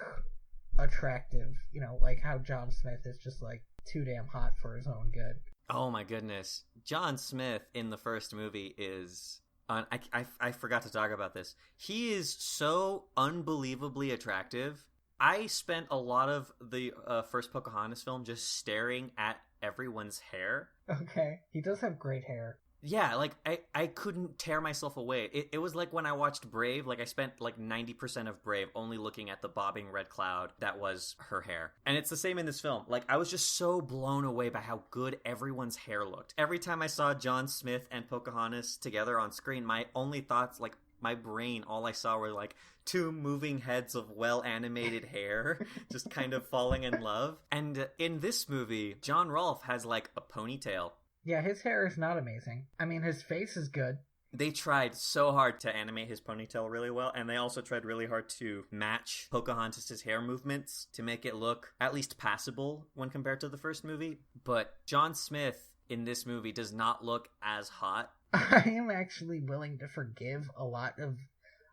B: attractive, you know, like how John Smith is just like too damn hot for his own good.
A: Oh my goodness. John Smith in the first movie is I forgot to talk about this. He is so unbelievably attractive. I spent a lot of the first Pocahontas film just staring at everyone's hair.
B: Okay. He does have great hair.
A: Yeah, like, I couldn't tear myself away. It was like when I watched Brave, like, I spent, like, 90% of Brave only looking at the bobbing red cloud that was her hair. And it's the same in this film. Like, I was just so blown away by how good everyone's hair looked. Every time I saw John Smith and Pocahontas together on screen, my only thoughts, like, my brain, all I saw were, like, two moving heads of well-animated hair just kind of falling in love. And in this movie, John Rolfe has, like, a ponytail.
B: Yeah, his hair is not amazing. I mean, his face is good.
A: They tried so hard to animate his ponytail really well, and they also tried really hard to match Pocahontas' hair movements to make it look at least passable when compared to the first movie. But John Smith in this movie does not look as hot.
B: I am actually willing to forgive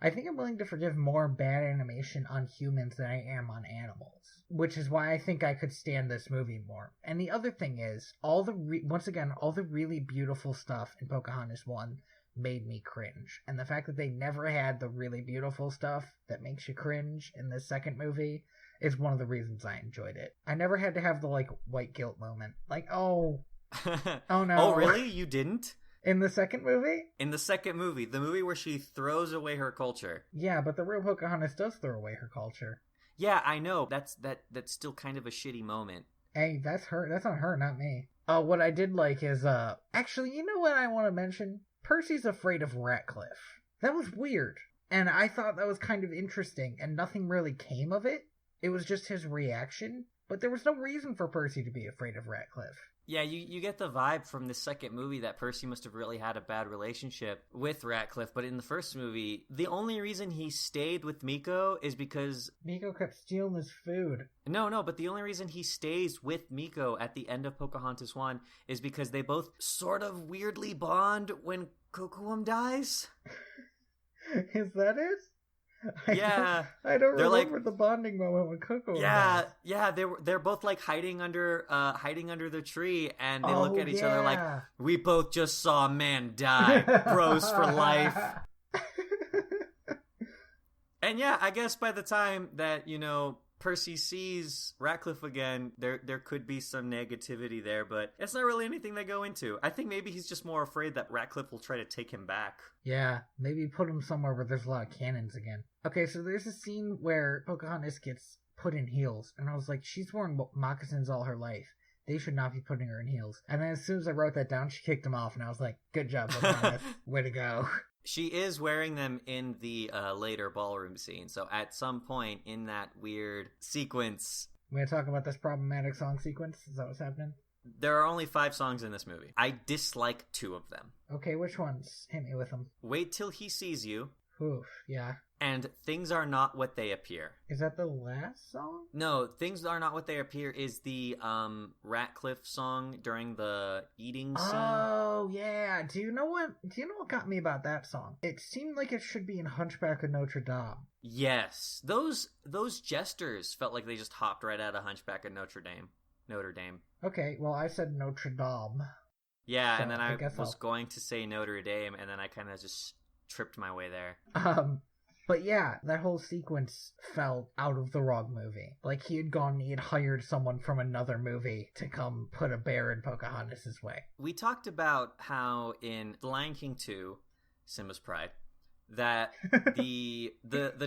B: I think I'm willing to forgive more bad animation on humans than I am on animals, which is why I think I could stand this movie more. And the other thing is, all the really beautiful stuff in Pocahontas 1 made me cringe. And the fact that they never had the really beautiful stuff that makes you cringe in this second movie is one of the reasons I enjoyed it. I never had to have the, white guilt moment. Oh no.
A: Oh, really? You didn't?
B: In the second movie?
A: In the second movie. The movie where she throws away her culture.
B: Yeah, but the real Pocahontas does throw away her culture.
A: Yeah, I know. That's still kind of a shitty moment.
B: Hey, that's her. That's on her, not me. What I did like is, actually, you know what I want to mention? Percy's afraid of Ratcliffe. That was weird. And I thought that was kind of interesting, and nothing really came of it. It was just his reaction. But there was no reason for Percy to be afraid of Ratcliffe.
A: Yeah, you get the vibe from the second movie that Percy must have really had a bad relationship with Ratcliffe, but in the first movie, the only reason he stayed with Miko is because...
B: Miko kept stealing his food.
A: No, but the only reason he stays with Miko at the end of Pocahontas 1 is because they both sort of weirdly bond when Kocoum dies.
B: Is that it?
A: Yeah,
B: I don't remember the bonding moment when Coco.
A: Yeah, they're both hiding under the tree, and they look at each other like, we both just saw a man die, bros for life. And yeah, I guess by the time that Percy sees Ratcliffe again, there could be some negativity there, but it's not really anything they go into. I think maybe he's just more afraid that Ratcliffe will try to take him back.
B: Yeah, maybe put him somewhere where there's a lot of cannons again. Okay, so there's a scene where Pocahontas gets put in heels, and I was like, she's worn moccasins all her life. They should not be putting her in heels. And then as soon as I wrote that down, she kicked him off, and I was like, good job, Pocahontas. Way to go.
A: She is wearing them in the later ballroom scene, so at some point in that weird sequence...
B: We're going to talk about this problematic song sequence? Is that what's happening?
A: There are only 5 songs in this movie. I dislike 2 of them.
B: Okay, which ones? Hit me with them.
A: Wait Till He Sees You.
B: Oof, yeah.
A: And Things Are Not What They Appear.
B: Is that the last song?
A: No, Things Are Not What They Appear is the Ratcliffe song during the eating scene.
B: Oh, yeah. Do you know what got me about that song? It seemed like it should be in Hunchback of Notre Dame.
A: Yes. Those jesters felt like they just hopped right out of Hunchback of Notre Dame. Okay,
B: well, I said Notre Dame.
A: Yeah, so and then I was going to say Notre Dame, and then I kind of just tripped my way there.
B: But yeah, that whole sequence felt out of the wrong movie. Like he had hired someone from another movie to come put a bear in Pocahontas' way.
A: We talked about how in The Lion King 2, Simba's Pride, that the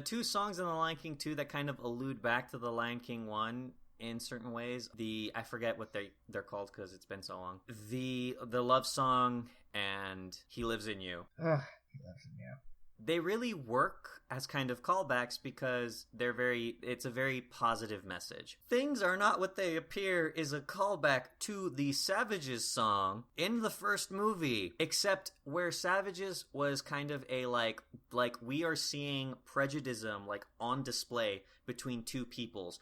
A: 2 songs in The Lion King 2 that kind of allude back to The Lion King 1 in certain ways, I forget what they're called because it's been so long. The love song and He Lives in You.
B: Ugh, He Lives in You.
A: They really work as kind of callbacks because it's a very positive message. Things Are Not What They Appear is a callback to the Savages song in the first movie, except where Savages was kind of a like we are seeing prejudice on display between 2 peoples.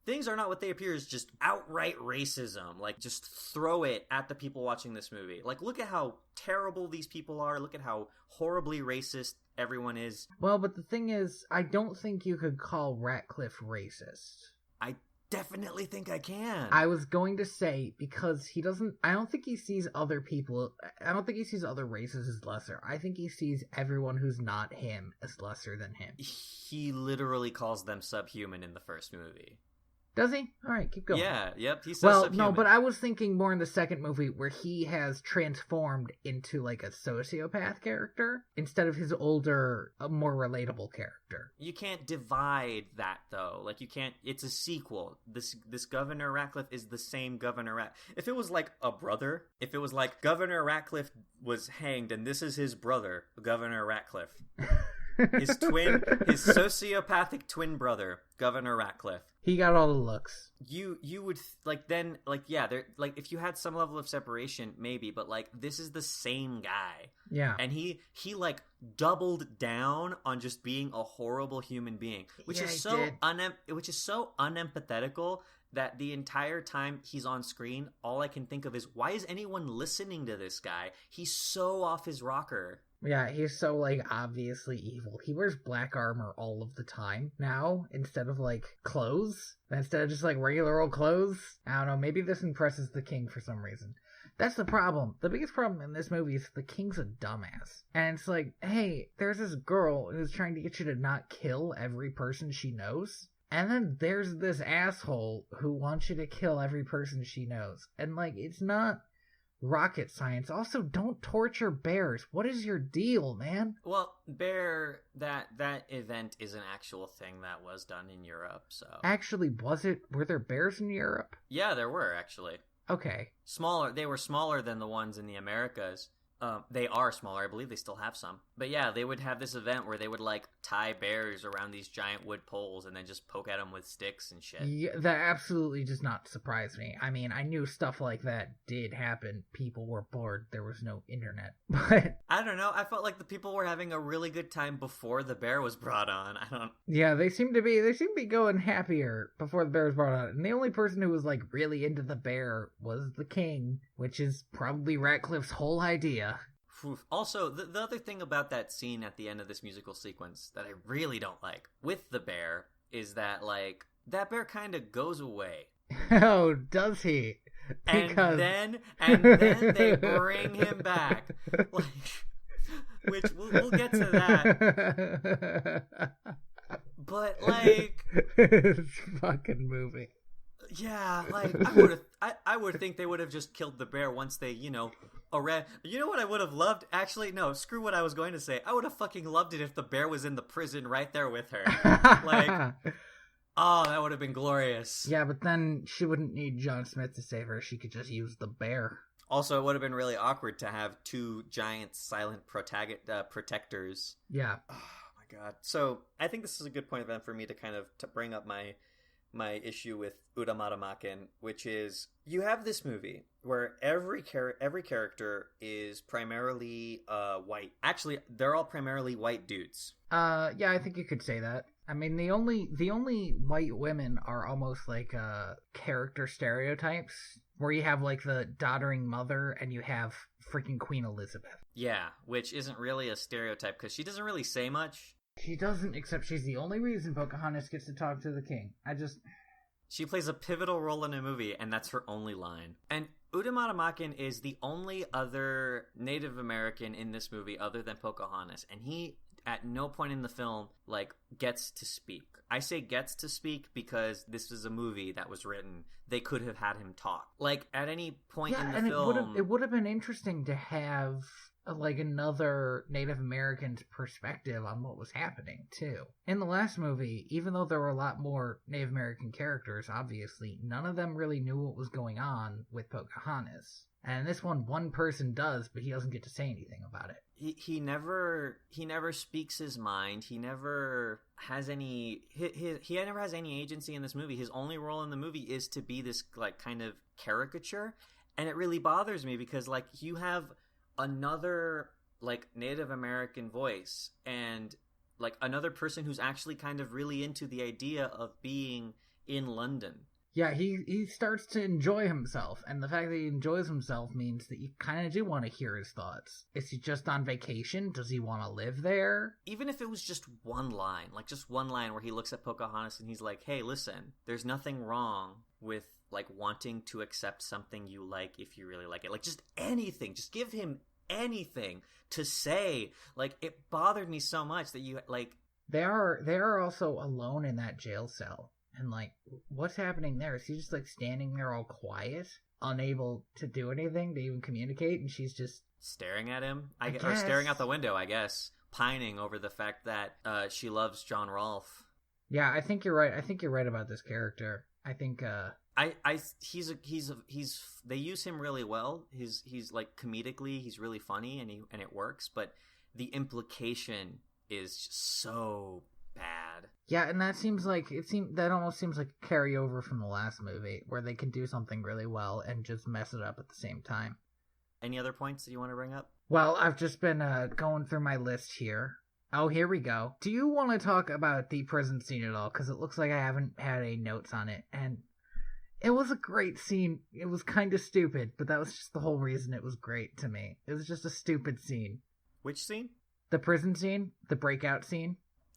A: Things Are Not What They Appear is just outright racism. Just throw it at the people watching this movie. Look at how terrible these people are. Look at how horribly racist everyone is.
B: Well, but the thing is, I don't think you could call Ratcliffe racist.
A: I definitely think I can.
B: I was going to say, because I don't think he sees other races as lesser. I think he sees everyone who's not him as lesser than him.
A: He literally calls them subhuman in the first movie.
B: Does he? All right, keep going.
A: Yeah, yep, he says subhuman.
B: No, but I was thinking more in the second movie where he has transformed into a sociopath character instead of his older, more relatable character.
A: You can't divide that, though. You can't... It's a sequel. This Governor Ratcliffe is the same Governor Ratcliffe. If it was a brother, if it was Governor Ratcliffe was hanged and this is his brother, Governor Ratcliffe, His sociopathic twin brother, Governor Ratcliffe.
B: He got all the looks.
A: You would then yeah, there if you had some level of separation maybe, but this is the same guy.
B: Yeah.
A: And he doubled down on just being a horrible human being, which is so unempathetical that the entire time he's on screen, all I can think of is, why is anyone listening to this guy? He's so off his rocker.
B: Yeah, he's so, obviously evil. He wears black armor all of the time now, instead of, clothes. Instead of just, regular old clothes. I don't know, maybe this impresses the king for some reason. That's the problem. The biggest problem in this movie is the king's a dumbass. And it's hey, there's this girl who's trying to get you to not kill every person she knows. And then there's this asshole who wants you to kill every person she knows. And, it's not rocket science. Also, don't torture bears. What is your deal, man?
A: Well, bear, that event is an actual thing that was done in Europe, so...
B: Actually, were there bears in Europe?
A: Yeah, there were, actually.
B: Okay.
A: They were smaller than the ones in the Americas. They are smaller. I believe they still have some. But yeah, they would have this event where they would tie bears around these giant wood poles and then just poke at them with sticks and shit.
B: Yeah, that absolutely does not surprise me. I mean, I knew stuff like that did happen. People were bored. There was no internet. But
A: I don't know. I felt like the people were having a really good time before the bear was brought on.
B: Yeah, they seem to be going happier before the bear was brought on. And the only person who was really into the bear was the king, which is probably Ratcliffe's whole idea.
A: Also, the other thing about that scene at the end of this musical sequence that I really don't like with the bear is that, that bear kind of goes away.
B: Oh, does he?
A: Because... And then they bring him back. Which, we'll get to that. But,
B: This fucking movie.
A: Yeah, I would think they would have just killed the bear once they, You know what I would have loved? Actually, no, screw what I was going to say. I would have fucking loved it if the bear was in the prison right there with her. Oh, that would have been glorious.
B: Yeah, but then she wouldn't need John Smith to save her. She could just use the bear.
A: Also, it would have been really awkward to have two giant silent protectors.
B: Yeah.
A: Oh, my God. So, I think this is a good point then for me to kind of to bring up my issue with Udamatamaken, which is you have this movie where every character is primarily white. Actually, they're all primarily white dudes.
B: Yeah, I think you could say that. I mean, the only white women are almost character stereotypes, where you have the doddering mother and you have freaking Queen Elizabeth.
A: Yeah, which isn't really a stereotype because she doesn't really say much.
B: She doesn't, except she's the only reason Pocahontas gets to talk to the king.
A: She plays a pivotal role in a movie, and that's her only line. And Udamatamaken is the only other Native American in this movie other than Pocahontas, and he, at no point in the film, gets to speak. I say gets to speak because this is a movie that was written. They could have had him talk. At any point in the film...
B: it would have been interesting to have... another Native American's perspective on what was happening, too. In the last movie, even though there were a lot more Native American characters, obviously, none of them really knew what was going on with Pocahontas. And this one person does, but he doesn't get to say anything about it.
A: He never speaks his mind. He never has any... He never has any agency in this movie. His only role in the movie is to be this, kind of caricature. And it really bothers me because, you have... another Native American voice and another person who's actually kind of really into the idea of being in London.
B: Yeah, he starts to enjoy himself, and the fact that he enjoys himself means that you kind of do want to hear his thoughts. Is he just on vacation? Does he want to live there?
A: Even if it was just one line, just one line where he looks at Pocahontas and he's like, hey, listen, there's nothing wrong with wanting to accept something you like if you really like it. Just anything. Just give him anything to say. It bothered me so much that you
B: They are also alone in that jail cell. And what's happening there? Is he just standing there all quiet, unable to do anything, to even communicate, and she's just
A: staring at him? Or staring out the window, I guess, pining over the fact that she loves John Rolfe. Yeah,
B: I think you're right. I think you're right about this character. I think they use him really well. He's comedically, he's really funny and it works, but the implication
A: is just so bad.
B: Yeah, and that almost seems like a carryover from the last movie, where they can do something really well and just mess it up at the same time.
A: Any other points that you want to bring up?
B: Well, I've just been going through my list here. Oh, here we go. Do you want to talk about the prison scene at all? Because it looks like I haven't had any notes on it, and it was a great scene. It was kind of stupid, but that was just the whole reason it was great to me. It was just a stupid scene.
A: Which scene?
B: The prison scene, the breakout scene.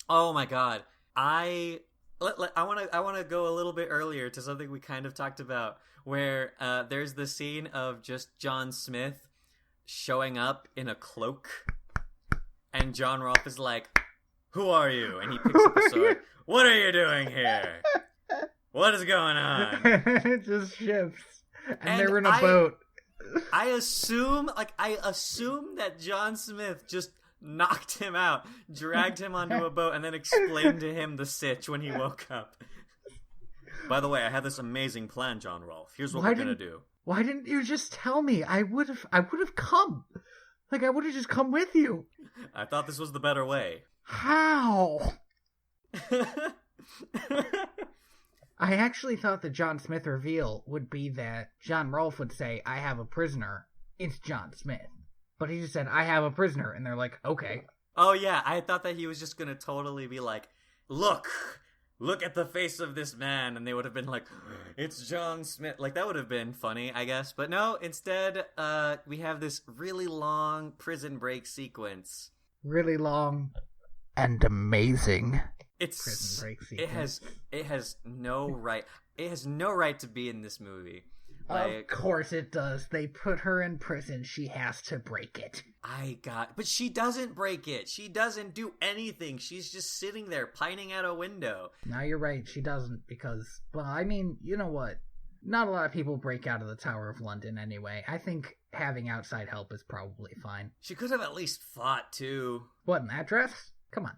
A: Oh my god. I want to go a little bit earlier to something we kind of talked about, where there's the scene of just John Smith showing up in a cloak, and John Rolfe is like, "Who are you?" And he picks up a sword. "What are you doing here? What is going on?"
B: It just shifts, and they're in a boat.
A: I assume that John Smith just knocked him out, dragged him onto a boat, and then explained to him the sitch when he woke up. "By the way, I have this amazing plan, John Rolfe. Here's what we're gonna do." Why
B: didn't you just tell me? I would have come. Like, I would have just come with you.
A: I thought this was the better way.
B: How? I actually thought the John Smith reveal would be that John Rolfe would say, "I have a prisoner. It's John Smith." But he just said, "I have a prisoner." And they're like, "Okay."
A: Oh, yeah. I thought that he was just going to totally be like, Look at the face of this man. And they would have been like, "It's John Smith." Like, that would have been funny, I guess. But no, instead, we have this really long prison break sequence.
B: Really long and amazing.
A: It's
B: prison break sequence.
A: It has no right. It has no right to be in this movie.
B: Of course it does. They put her in prison. She has to break it.
A: But she doesn't break it. She doesn't do anything. She's just sitting there pining out a window.
B: No, you're right. She doesn't because, well, I mean, you know what? Not a lot of people break out of the Tower of London anyway. I think having outside help is probably fine.
A: She could have at least fought, too.
B: What, in that dress? Come on.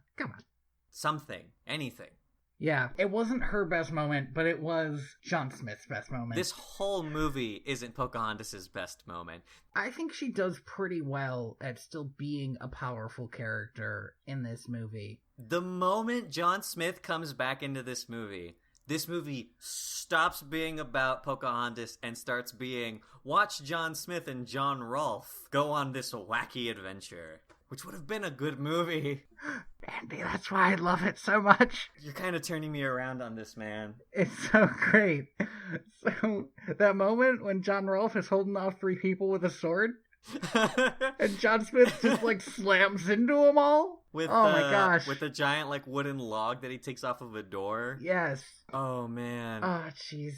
A: Something. Anything.
B: Yeah, it wasn't her best moment, but it was John Smith's best moment.
A: This whole movie isn't Pocahontas' best moment.
B: I think she does pretty well at still being a powerful character in this movie.
A: The moment John Smith comes back into this movie stops being about Pocahontas and starts being, watch John Smith and John Rolfe go on this wacky adventure. Which would have been a good movie.
B: Andy, that's why I love it so much.
A: You're kind of turning me around on this, man.
B: It's so great. So, that moment when John Rolfe is holding off 3 people with a sword, and John Smith just, like, slams into them all?
A: My gosh. With a giant, like, wooden log that he takes off of a door?
B: Yes.
A: Oh, man.
B: Oh, jeez.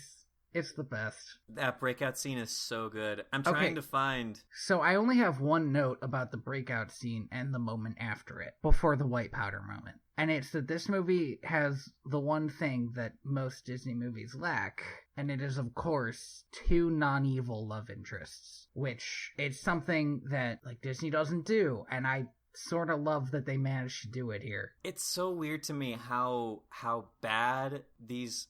B: It's the best.
A: That breakout scene is so good. I'm trying to find...
B: So I only have one note about the breakout scene and the moment after it, before the white powder moment. And it's that this movie has the one thing that most Disney movies lack, and it is, of course, 2 non-evil love interests, which it's something that, like, Disney doesn't do, and I sort of love that they managed to do it here.
A: It's so weird to me how bad these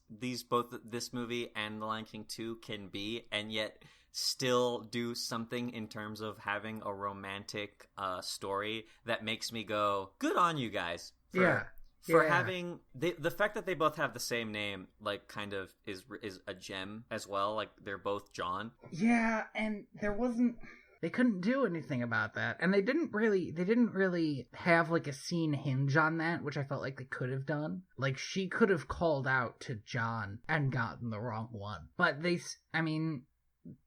A: both this movie and The Lion King 2 can be, and yet still do something in terms of having a romantic story that makes me go, good on you guys for having the fact that they both have the same name, like, kind of is a gem as well. Like, they're both John.
B: Yeah, and they couldn't do anything about that. And they didn't really have, like, a scene hinge on that, which I felt like they could have done. Like, she could have called out to John and gotten the wrong one. But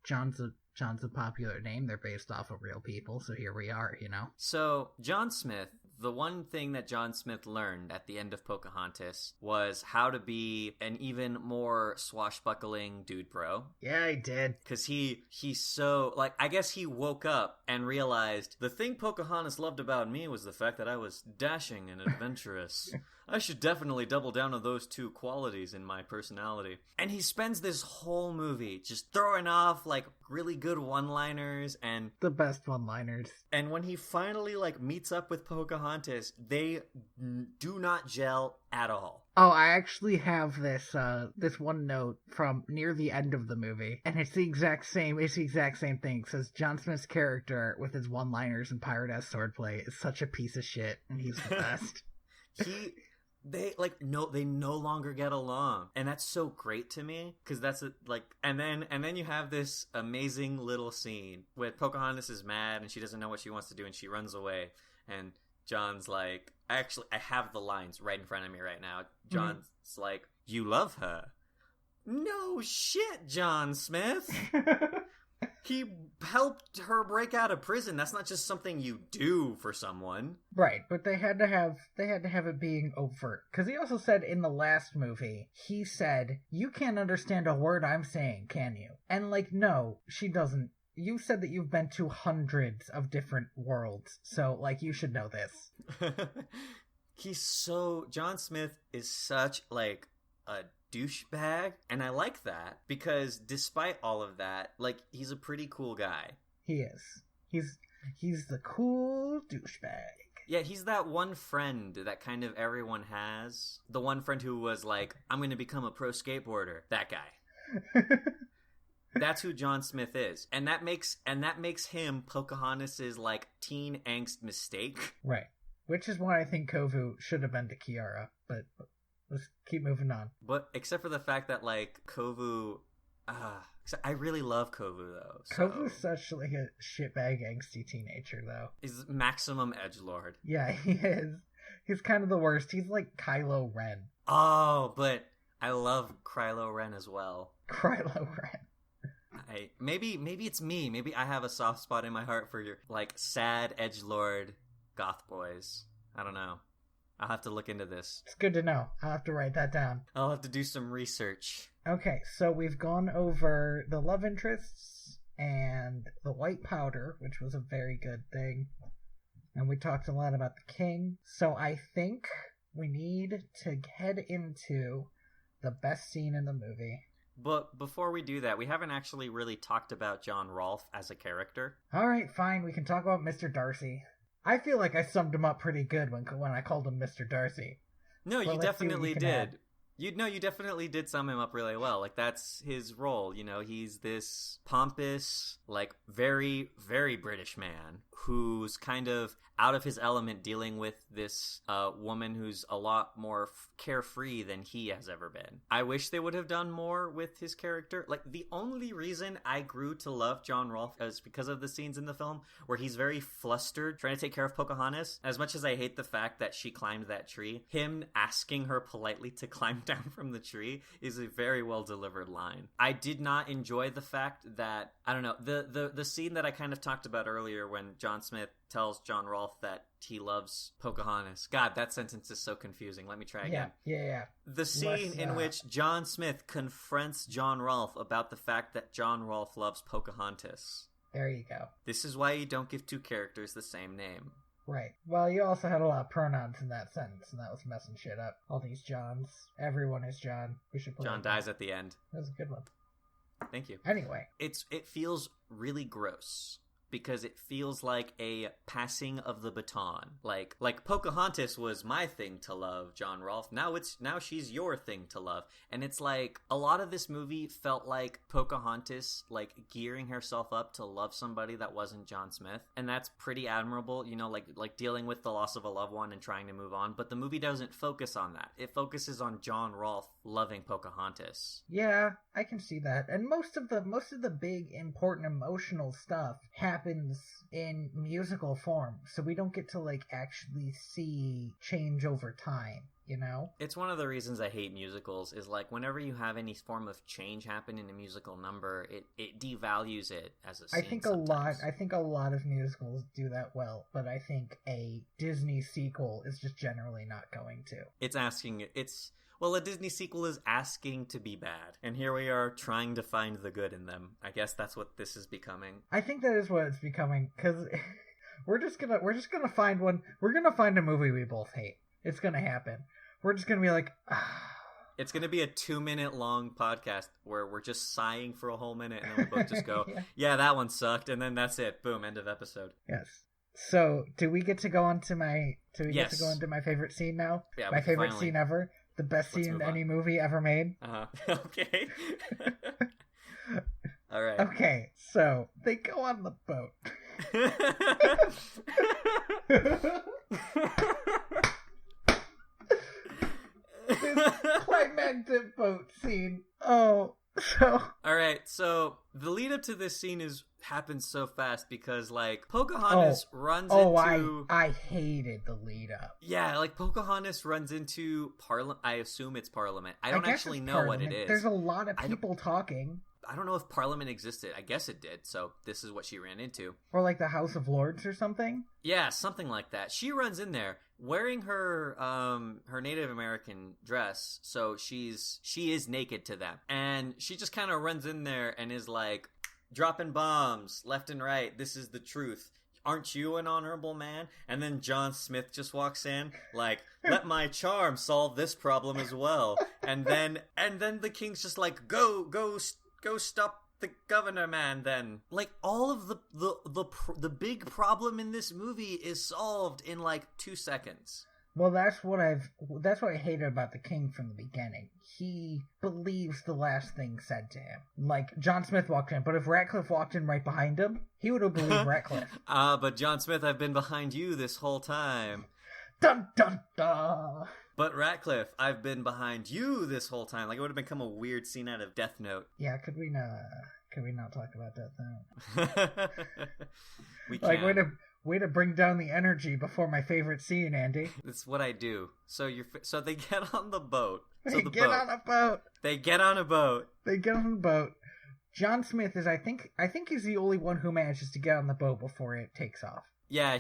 B: John's a popular name. They're based off of real people, so here we are, you know?
A: So, John Smith, the one thing that John Smith learned at the end of Pocahontas was how to be an even more swashbuckling dude bro.
B: Yeah, he did.
A: Because he's so, like, I guess he woke up and realized the thing Pocahontas loved about me was the fact that I was dashing and adventurous. I should definitely double down on those 2 qualities in my personality. And he spends this whole movie just throwing off, like, really good one-liners and...
B: the best one-liners.
A: And when he finally, like, meets up with Pocahontas, they do not gel at all.
B: Oh, I actually have this one note from near the end of the movie, and it's the exact same thing. It says John Smith's character with his one-liners and pirate-ass swordplay is such a piece of shit, and he's the best.
A: They no longer get along, and that's so great to me, because that's and then you have this amazing little scene where Pocahontas is mad and she doesn't know what she wants to do and she runs away, and John's like, I have the lines right in front of me right now. John's like, you love her? No shit, John Smith. He helped her break out of prison. That's not just something you do for someone.
B: Right, but they had to have it being overt. Because he also said in the last movie, he said, you can't understand a word I'm saying, can you? And no, she doesn't. You said that you've been to hundreds of different worlds, so, you should know this.
A: John Smith is such, a douchebag, and I like that, because despite all of that, he's a pretty cool guy.
B: He is. He's the cool douchebag.
A: Yeah, he's that one friend that kind of everyone has. The one friend who was like, I'm going to become a pro skateboarder. That guy. That's who John Smith is. And that makes him Pocahontas's teen angst mistake.
B: Right. Which is why I think Kovu should have been to Kiara, but let's keep moving on.
A: But except for the fact that Kovu, I really love Kovu though. So.
B: Kovu's such a shitbag angsty teenager though.
A: He's maximum edgelord.
B: Yeah, he is. He's kind of the worst. He's like Kylo Ren.
A: Oh, but I love Kylo Ren as well.
B: Kylo Ren.
A: Maybe it's me. Maybe I have a soft spot in my heart for your sad edgelord goth boys. I don't know. I'll have to look into this.
B: It's good to know. I'll have to write that down.
A: I'll have to do some research.
B: Okay, so we've gone over the love interests and the white powder, which was a very good thing. And we talked a lot about the king. So I think we need to head into the best scene in the movie.
A: But before we do that, we haven't actually really talked about John Rolfe as a character.
B: All right, fine. We can talk about Mr. Darcy. I feel like I summed him up pretty good when I called him Mr. Darcy.
A: No, you definitely did. You definitely did sum him up really well. That's his role. He's this pompous, very, very British man who's kind of out of his element dealing with this woman who's a lot more carefree than he has ever been. I wish they would have done more with his character. The only reason I grew to love John Rolfe is because of the scenes in the film where he's very flustered trying to take care of Pocahontas. As much as I hate the fact that she climbed that tree, him asking her politely to climb down from the tree is a very well delivered line. I did not enjoy the fact that, I don't know, the scene that I kind of talked about earlier when John Smith tells John Rolfe that he loves Pocahontas. God, that sentence is so confusing. Let me try again.
B: Yeah.
A: The scene in which John Smith confronts John Rolfe about the fact that John Rolfe loves Pocahontas.
B: There you go.
A: This is why you don't give two characters the same name.
B: Right. Well, you also had a lot of pronouns in that sentence, and that was messing shit up. All these Johns. Everyone is John. We should play
A: John dies at the end.
B: That was a good one.
A: Thank you.
B: Anyway.
A: It feels really gross. Because it feels like a passing of the baton. Like Pocahontas was my thing to love, John Rolfe. Now she's your thing to love. And it's like a lot of this movie felt like Pocahontas gearing herself up to love somebody that wasn't John Smith. And that's pretty admirable, like dealing with the loss of a loved one and trying to move on. But the movie doesn't focus on that. It focuses on John Rolfe loving Pocahontas.
B: Yeah, I can see that. And most of the big important emotional stuff happens in musical form, so we don't get to actually see change over time.
A: It's one of the reasons I hate musicals is whenever you have any form of change happen in a musical number, it devalues it as a scene. I think
B: a lot of musicals do that well, but I think a Disney sequel is just generally not going to. Well, a Disney sequel is asking to be bad, and here we are trying to find the good in them. I guess that's what this is becoming. I think that is what it's becoming, because we're just gonna find one. We're gonna find a movie we both hate. It's gonna happen. We're just gonna be like,
A: It's gonna be a 2-minute long podcast where we're just sighing for a whole minute, and then we both just go, yeah, that one sucked, and then that's it. Boom, end of episode. Yes. So, do we get to go into my favorite scene now? Yeah, my favorite scene ever?
B: The best scene in any movie ever made.
A: Okay. All right.
B: Okay, so they go on the boat. This climactic boat scene. Oh, so.
A: All right, so the lead up to this scene happens so fast because like Pocahontas runs into.
B: I hated the lead up.
A: Yeah, like Pocahontas runs into Parliament. I assume it's Parliament. I don't actually know
B: Parliament.
A: what it is.
B: There's a lot of people talking.
A: I don't know if Parliament existed. I guess it did. So this is what she ran into.
B: Or like the House of Lords or something?
A: Yeah, something like that. She runs in there wearing her Native American dress. So she is naked to them. And she just kind of runs in there and is like dropping bombs left and right. This is the truth. Aren't you an honorable man? And then John Smith just walks in like, let my charm solve this problem as well. And then the king's just like, go stop the governor, man. Then like all of the big problem in this movie is solved in like 2 seconds.
B: Well, that's what I hated about the king from the beginning. He believes the last thing said to him. Like John Smith walked in, but if Ratcliffe walked in right behind him, he would have believed Ratcliffe.
A: But John Smith, I've been behind you this whole time.
B: Dun dun dun.
A: But Ratcliffe, I've been behind you this whole time. Like it would have become a weird scene out of Death Note.
B: Yeah, could we not talk about Death Note?
A: We can.
B: Like way to bring down the energy before my favorite scene, Andy.
A: That's what I do. So they get on the boat.
B: They get on a boat. John Smith is I think he's the only one who manages to get on the boat before it takes off.
A: Yeah,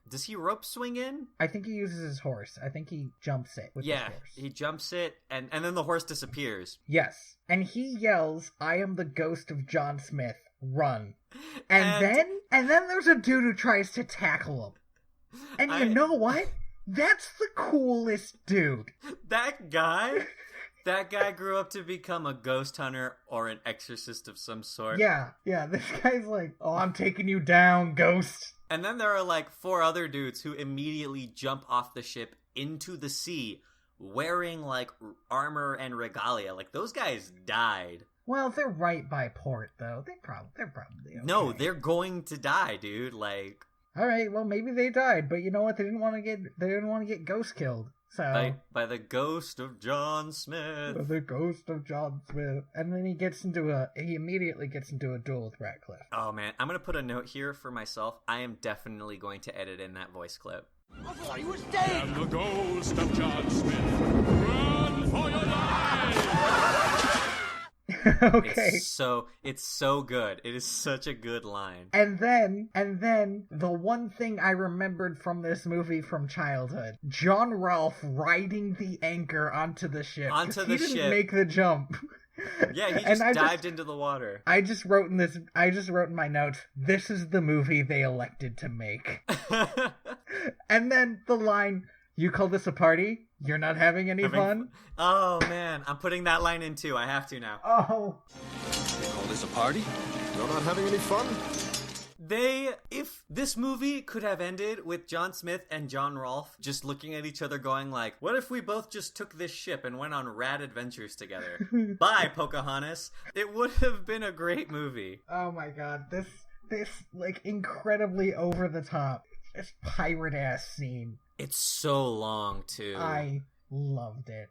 A: does he rope swing in?
B: I think he uses his horse. I think he jumps it with his horse.
A: Yeah, he jumps it, and then the horse disappears.
B: Yes, and he yells, "I am the ghost of John Smith, run." And then there's a dude who tries to tackle him. And you know what? That's the coolest dude.
A: That guy grew up to become a ghost hunter or an exorcist of some sort.
B: Yeah, this guy's like, "Oh, I'm taking you down, ghost."
A: And then there are like 4 other dudes who immediately jump off the ship into the sea wearing like armor and regalia. Like those guys died.
B: Well, they're right by port though. They're probably okay.
A: No, they're going to die, dude. Like,
B: all right, well maybe they died, but you know what? They didn't want to get ghost killed. So
A: by the ghost of John Smith.
B: By the ghost of John Smith. And then he immediately gets into a duel with Ratcliffe.
A: Oh man, I'm gonna put a note here for myself. I am definitely going to edit in that voice clip.
C: I thought he was dead. I am the ghost of John Smith. Run for your life.
B: Okay.
A: It's so good. It is such a good line.
B: And then the one thing I remembered from this movie from childhood, John Rolfe riding the anchor onto the ship. He didn't make the jump.
A: Yeah, he just dived into the water.
B: I just wrote in my notes, this is the movie they elected to make. And then the line, "You call this a party? You're not having any fun?"
A: Oh, man. I'm putting that line in, too. I have to now.
B: Oh.
C: You call this a party? You're not having any fun?
A: If this movie could have ended with John Smith and John Rolfe just looking at each other going like, what if we both just took this ship and went on rad adventures together? Bye, Pocahontas. It would have been a great movie.
B: Oh my god. This like incredibly over the top, this pirate ass scene.
A: It's so long, too.
B: I loved it.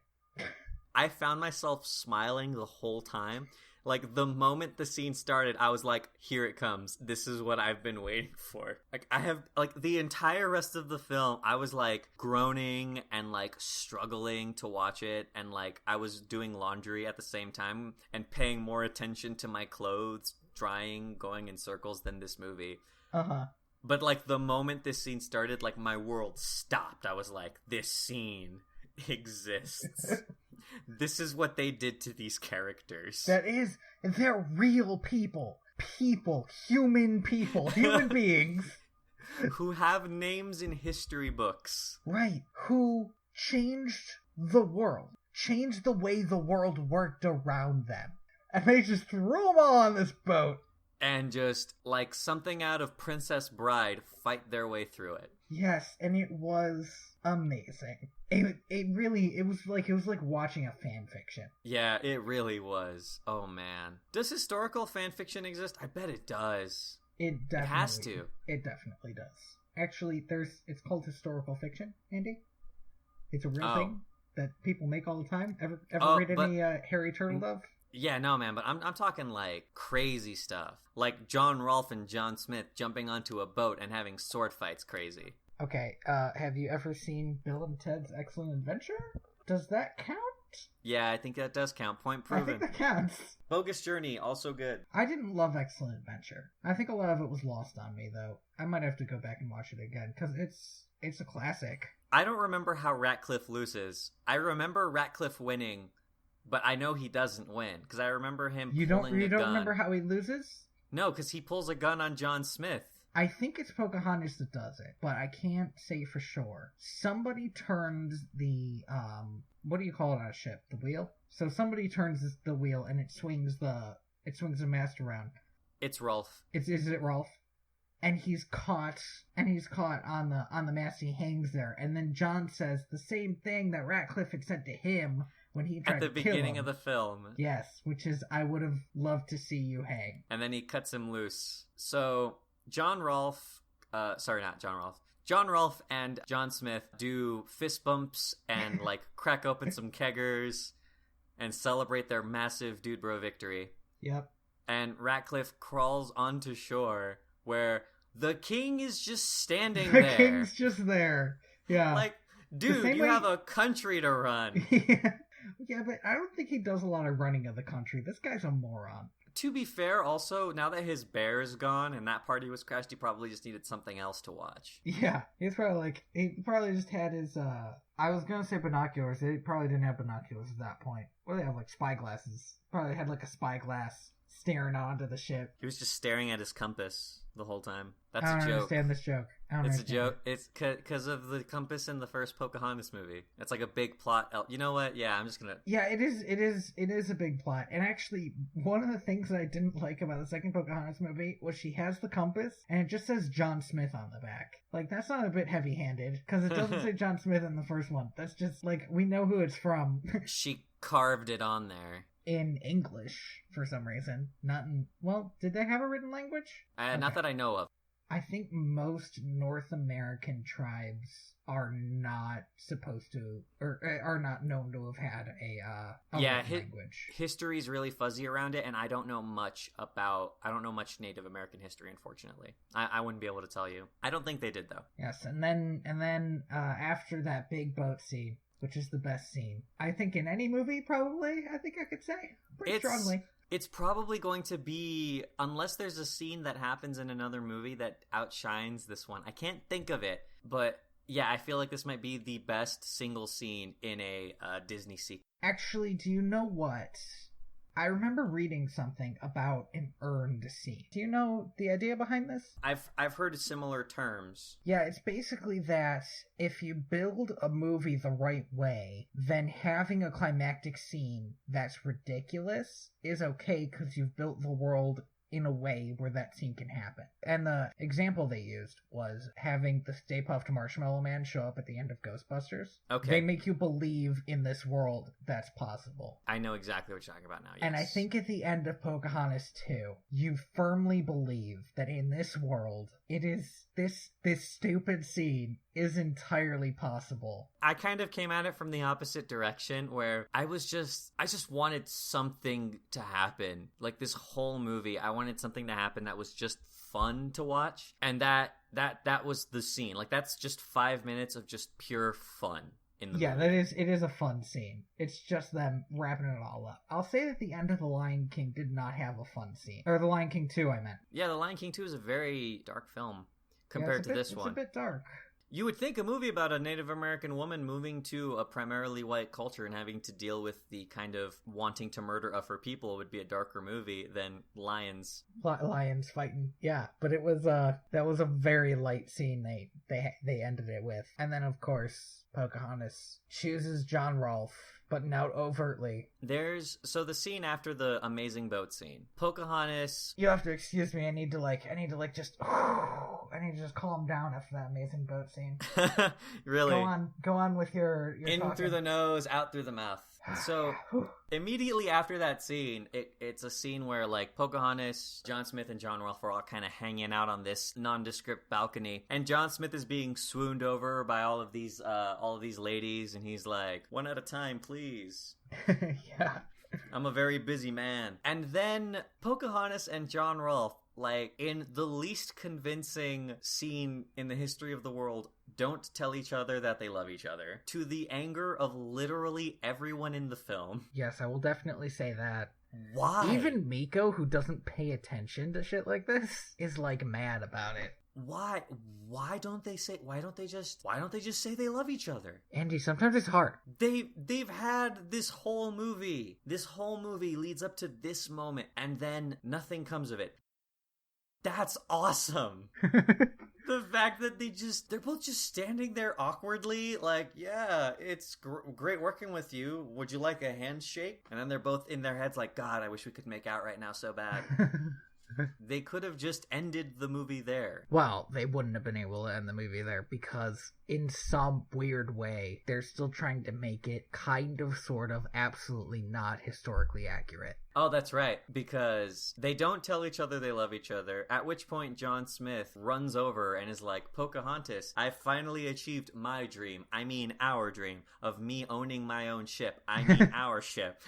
A: I found myself smiling the whole time. Like, the moment the scene started, I was like, here it comes. This is what I've been waiting for. Like, I have, like, the entire rest of the film, I was, like, groaning and, like, struggling to watch it. And, like, I was doing laundry at the same time and paying more attention to my clothes, going in circles than this movie.
B: Uh-huh.
A: But, like, the moment this scene started, like, my world stopped. I was like, this scene exists. This is what they did to these characters.
B: They're real people. Human beings.
A: Who have names in history books.
B: Right. Who changed the world. Changed the way the world worked around them. And they just threw them all on this boat.
A: and just like something out of Princess Bride fight their way through it.
B: Yes, and it was amazing. It was like watching a fan fiction.
A: Yeah, it really was. Oh man. Does historical fan fiction exist? I bet it does.
B: It definitely
A: has to.
B: It definitely does. Actually, it's called historical fiction, Andy. It's a real thing that people make all the time. Ever read any Harry Turtledove?
A: Yeah, no, man, but I'm talking like crazy stuff. Like John Rolfe and John Smith jumping onto a boat and having sword fights crazy.
B: Okay, have you ever seen Bill and Ted's Excellent Adventure? Does that count?
A: Yeah, I think that does count. Point proven.
B: I think that counts.
A: Bogus Journey, also good.
B: I didn't love Excellent Adventure. I think a lot of it was lost on me, though. I might have to go back and watch it again, because it's a classic.
A: I don't remember how Ratcliffe loses. I remember Ratcliffe winning, but I know he doesn't win, because I remember him pulling a gun.
B: You don't remember how he loses?
A: No, because he pulls a gun on John Smith.
B: I think it's Pocahontas that does it, but I can't say for sure. Somebody turns the, what do you call it on a ship? The wheel? So somebody turns the wheel and it swings the mast around.
A: It's Rolfe.
B: Is it Rolfe? And he's caught on the mast. He hangs there, and then John says the same thing that Ratcliffe had said to him when he tried to kill him. At the beginning
A: of the film.
B: Yes, which is, I would have loved to see you hang.
A: And then he cuts him loose. So John Rolfe and John Smith do fist bumps and like crack open some keggers and celebrate their massive dude bro victory.
B: Yep.
A: And Ratcliffe crawls onto shore where the king is just standing there.
B: The king's just there. Yeah.
A: Like, dude, you have a country to run.
B: Yeah, but I don't think he does a lot of running of the country. This guy's a moron.
A: To be fair, also, now that his bear is gone and that party was crashed, he probably just needed something else to watch.
B: Yeah, he probably just had his, I was gonna say binoculars. They probably didn't have binoculars at that point. Or they have, like, spy glasses. Probably had, like, a spy glass staring onto the ship.
A: He was just staring at his compass the whole time. That's
B: I don't
A: a joke.
B: Understand this joke.
A: It's a joke. It's because of the compass in the first Pocahontas movie. It's like a big plot. You know what? Yeah, I'm just gonna.
B: Yeah, it is a big plot. And actually, one of the things that I didn't like about the second Pocahontas movie was she has the compass and it just says John Smith on the back. Like, that's not a bit heavy-handed because it doesn't say John Smith in the first one. That's just like, we know who it's from.
A: She carved it on there.
B: In English, for some reason. Not in... Well, did they have a written language?
A: Okay. Not that I know of.
B: I think most North American tribes are not supposed to... Or are not known to have had a written language.
A: History's really fuzzy around it, and I don't know much Native American history, unfortunately. I wouldn't be able to tell you. I don't think they did, though.
B: Yes, and then after that big boat scene, which is the best scene, I think in any movie, probably, I think I could say pretty strongly.
A: It's probably going to be, unless there's a scene that happens in another movie that outshines this one. I can't think of it, but yeah, I feel like this might be the best single scene in a Disney sequel.
B: Actually, do you know what? I remember reading something about an earned scene. Do you know the idea behind this?
A: I've heard similar terms.
B: Yeah, it's basically that if you build a movie the right way, then having a climactic scene that's ridiculous is okay because you've built the world in a way where that scene can happen. And the example they used was having the Stay Puft Marshmallow Man show up at the end of Ghostbusters.
A: Okay.
B: They make you believe in this world that's possible.
A: I know exactly what you're talking about now, yes.
B: And I think at the end of Pocahontas 2, you firmly believe that in this world, it is this stupid scene is entirely possible.
A: I kind of came at it from the opposite direction where I just wanted something to happen. Like this whole movie, I wanted something to happen that was just fun to watch. And that was the scene. Like that's just 5 minutes of just pure fun. In the movie.
B: It is a fun scene. It's just them wrapping it all up. I'll say that the end of The Lion King did not have a fun scene. Or The Lion King 2, I meant.
A: Yeah, The Lion King 2 is a very dark film compared to this one.
B: It's a bit dark.
A: You would think a movie about a Native American woman moving to a primarily white culture and having to deal with the kind of wanting to murder of her people would be a darker movie than lions.
B: Lions fighting, yeah. But it was that was a very light scene they ended it with. And then of course Pocahontas chooses John Rolfe but not overtly.
A: There's the scene after the amazing boat scene. Pocahontas.
B: You have to excuse me. I need to just calm down after that amazing boat scene.
A: Really?
B: Go on with your
A: in
B: talking.
A: Through the nose, out through the mouth. So immediately after that scene, it's a scene where like Pocahontas, John Smith, and John Rolfe are all kind of hanging out on this nondescript balcony, and John Smith is being swooned over by all of these ladies, and he's like, "One at a time, please."
B: Yeah.
A: I'm a very busy man. And then Pocahontas and John Rolfe, like in the least convincing scene in the history of the world, don't tell each other that they love each other, to the anger of literally everyone in the film.
B: Yes, I will definitely say that.
A: Why?
B: Even Miko, who doesn't pay attention to shit like this, is like mad about it.
A: Why don't they just say they love each other?
B: Andy, sometimes it's hard.
A: They've had this whole movie leads up to this moment, and then nothing comes of it. That's awesome. The fact that they're both just standing there awkwardly, like, yeah, it's great working with you. Would you like a handshake? And then they're both in their heads like, God, I wish we could make out right now so bad. They could have just ended the movie there.
B: Well, they wouldn't have been able to end the movie there because in some weird way, they're still trying to make it kind of, sort of, absolutely not historically accurate.
A: Oh, that's right, because they don't tell each other they love each other, at which point John Smith runs over and is like, Pocahontas, I finally achieved my dream, I mean our dream, of me owning my own ship, I mean our ship.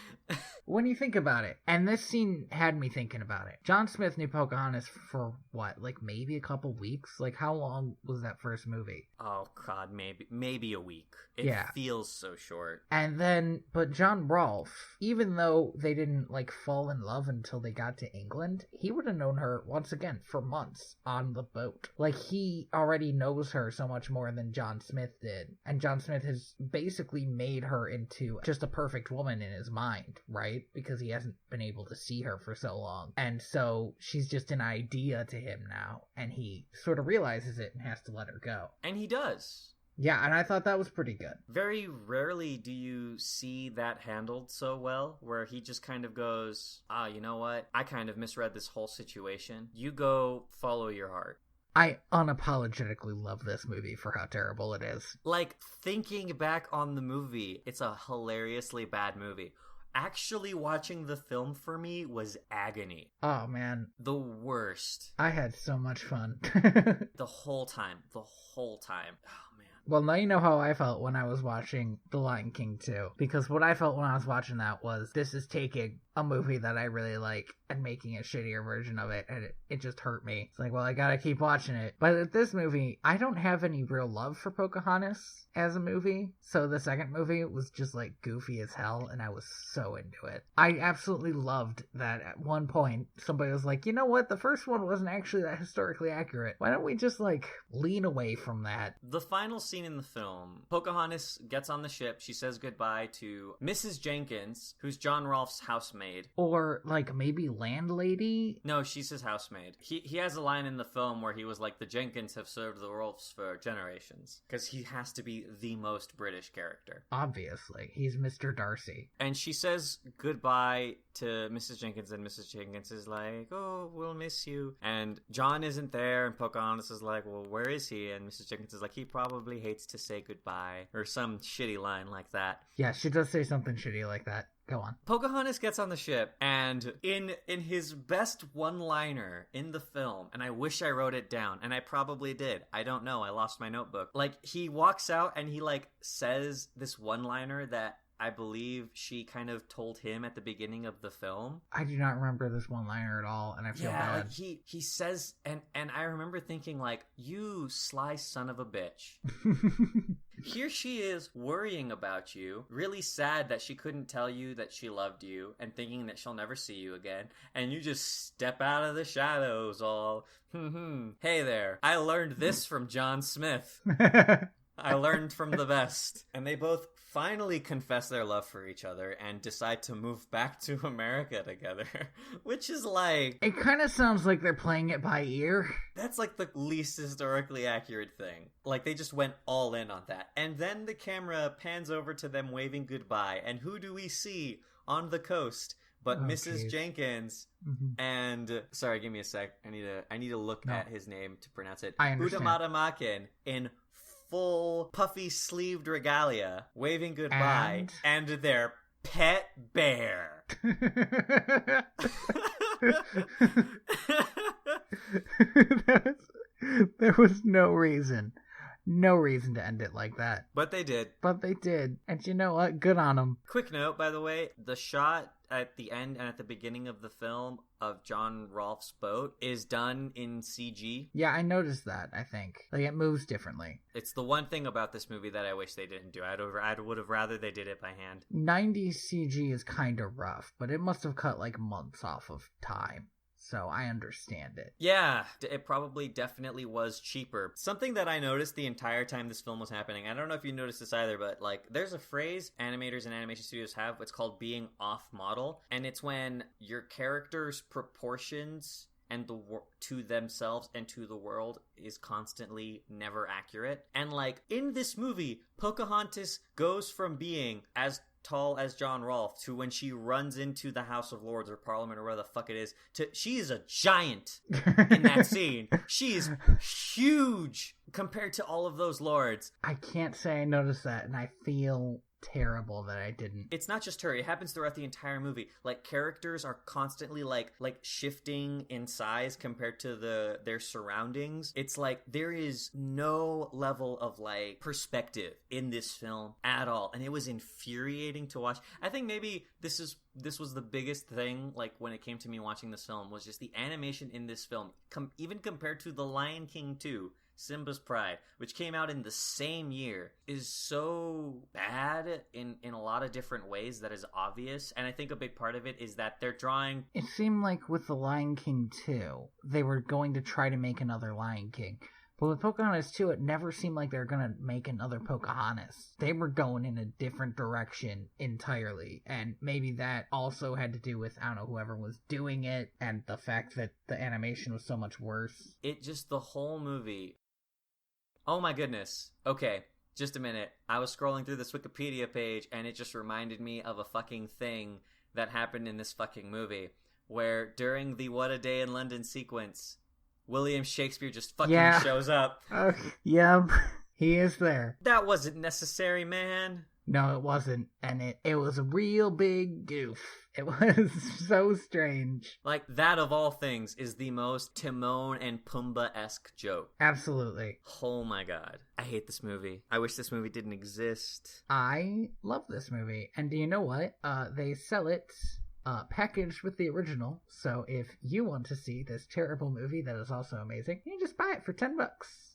B: When you think about it, and this scene had me thinking about it, John Smith knew Pocahontas for what, like maybe a couple weeks? Like how long was that first movie?
A: Oh God, maybe a week. It feels so short.
B: And then, but John Rolfe, even though they didn't like fall in love until they got to England, he would have known her once again for months on the boat. Like he already knows her so much more than John Smith did. And John Smith has basically made her into just a perfect woman in his mind, right? Because he hasn't been able to see her for so long. And so she's just an idea to him now. And he sort of realizes it and has to let her go.
A: And he does.
B: Yeah, and I thought that was pretty good.
A: Very rarely do you see that handled so well, where he just kind of goes, you know what? I kind of misread this whole situation. You go follow your heart.
B: I unapologetically love this movie for how terrible it is.
A: Like, thinking back on the movie, it's a hilariously bad movie. Actually watching the film for me was agony.
B: Oh, man.
A: The worst.
B: I had so much fun.
A: The whole time. Oh, man.
B: Well, now you know how I felt when I was watching The Lion King 2. Because what I felt when I was watching that was, this is taking a movie that I really like and making a shittier version of it, and it just hurt me. It's like, well, I gotta keep watching it. But at this movie, I don't have any real love for Pocahontas as a movie, so the second movie was just like goofy as hell, and I was so into it. I absolutely loved that at one point somebody was like, you know what, the first one wasn't actually that historically accurate. Why don't we just like lean away from that?
A: The final scene in the film, Pocahontas gets on the ship, she says goodbye to Mrs. Jenkins, who's John Rolfe's housemaid.
B: Or like maybe landlady?
A: No, she's his housemaid. He has a line in the film where he was like, the Jenkins have served the Rolfes for generations. Because he has to be the most British character.
B: Obviously. He's Mr. Darcy.
A: And she says goodbye to Mrs. Jenkins, and Mrs. Jenkins is like, oh, we'll miss you. And John isn't there, and Pocahontas is like, well, where is he? And Mrs. Jenkins is like, he probably hates to say goodbye. Or some shitty line like that.
B: Yeah, she does say something shitty like that. Go on.
A: Pocahontas gets on the ship, and in his best one-liner in the film, and I wish I wrote it down, and I probably did. I don't know. I lost my notebook. Like, he walks out, and he, like, says this one-liner that I believe she kind of told him at the beginning of the film.
B: I do not remember this one-liner at all, and I feel bad.
A: Like he says, and I remember thinking, like, you sly son of a bitch. Here she is worrying about you, really sad that she couldn't tell you that she loved you, and thinking that she'll never see you again, and you just step out of the shadows all, hey there, I learned this from John Smith. I learned from the best. And they both finally confess their love for each other and decide to move back to America together, which is like...
B: It kind of sounds like they're playing it by ear.
A: That's like the least historically accurate thing. Like, they just went all in on that. And then the camera pans over to them waving goodbye, and who do we see on the coast but Mrs. Jenkins and... Sorry, give me a sec. I need to look at his name to pronounce it.
B: I understand.
A: Udamatamakin in full puffy sleeved regalia, waving goodbye, and their pet bear.
B: There was no reason to end it like that.
A: But they did. And
B: you know what? Good on them.
A: Quick note, by the way, the shot at the end and at the beginning of the film of John Rolfe's boat is done in CG.
B: Yeah, I noticed that, I think. Like, it moves differently.
A: It's the one thing about this movie that I wish they didn't do. I would have rather they did it by hand.
B: 90s CG is kind of rough, but it must have cut, like, months off of time. So I understand it.
A: Yeah, it probably definitely was cheaper. Something that I noticed the entire time this film was happening, I don't know if you noticed this either, but like there's a phrase animators and animation studios have, it's called being off model, and it's when your character's proportions and to themselves and to the world is constantly never accurate. And like in this movie, Pocahontas goes from being as tall as John Rolfe to when she runs into the House of Lords or Parliament or where the fuck it is, to she is a giant in that scene. She is huge compared to all of those lords.
B: I can't say I noticed that, and I feel terrible that I didn't.
A: It's not just her, it happens throughout the entire movie. Like characters are constantly like shifting in size compared to their surroundings. It's like there is no level of like perspective in this film at all, and it was infuriating to watch. I think maybe this was the biggest thing, like when it came to me watching this film, was just the animation in this film, even compared to The Lion King 2, Simba's Pride, which came out in the same year, is so bad in a lot of different ways that is obvious. And I think a big part of it is that they're drawing...
B: It seemed like with The Lion King 2, they were going to try to make another Lion King. But with Pocahontas 2, it never seemed like they were going to make another Pocahontas. They were going in a different direction entirely. And maybe that also had to do with, I don't know, whoever was doing it and the fact that the animation was so much worse.
A: It just, the whole movie... Oh my goodness. Okay, just a minute. I was scrolling through this Wikipedia page and it just reminded me of a fucking thing that happened in this fucking movie, where during the What a Day in London sequence, William Shakespeare just fucking shows up.
B: Yeah, he is there.
A: That wasn't necessary, man.
B: No, it wasn't. And it was a real big goof. It was so strange.
A: Like, that of all things is the most Timon and Pumbaa-esque joke.
B: Absolutely.
A: Oh my god. I hate this movie. I wish this movie didn't exist.
B: I love this movie. And do you know what? They sell it packaged with the original. So if you want to see this terrible movie that is also amazing, you can just buy it for $10.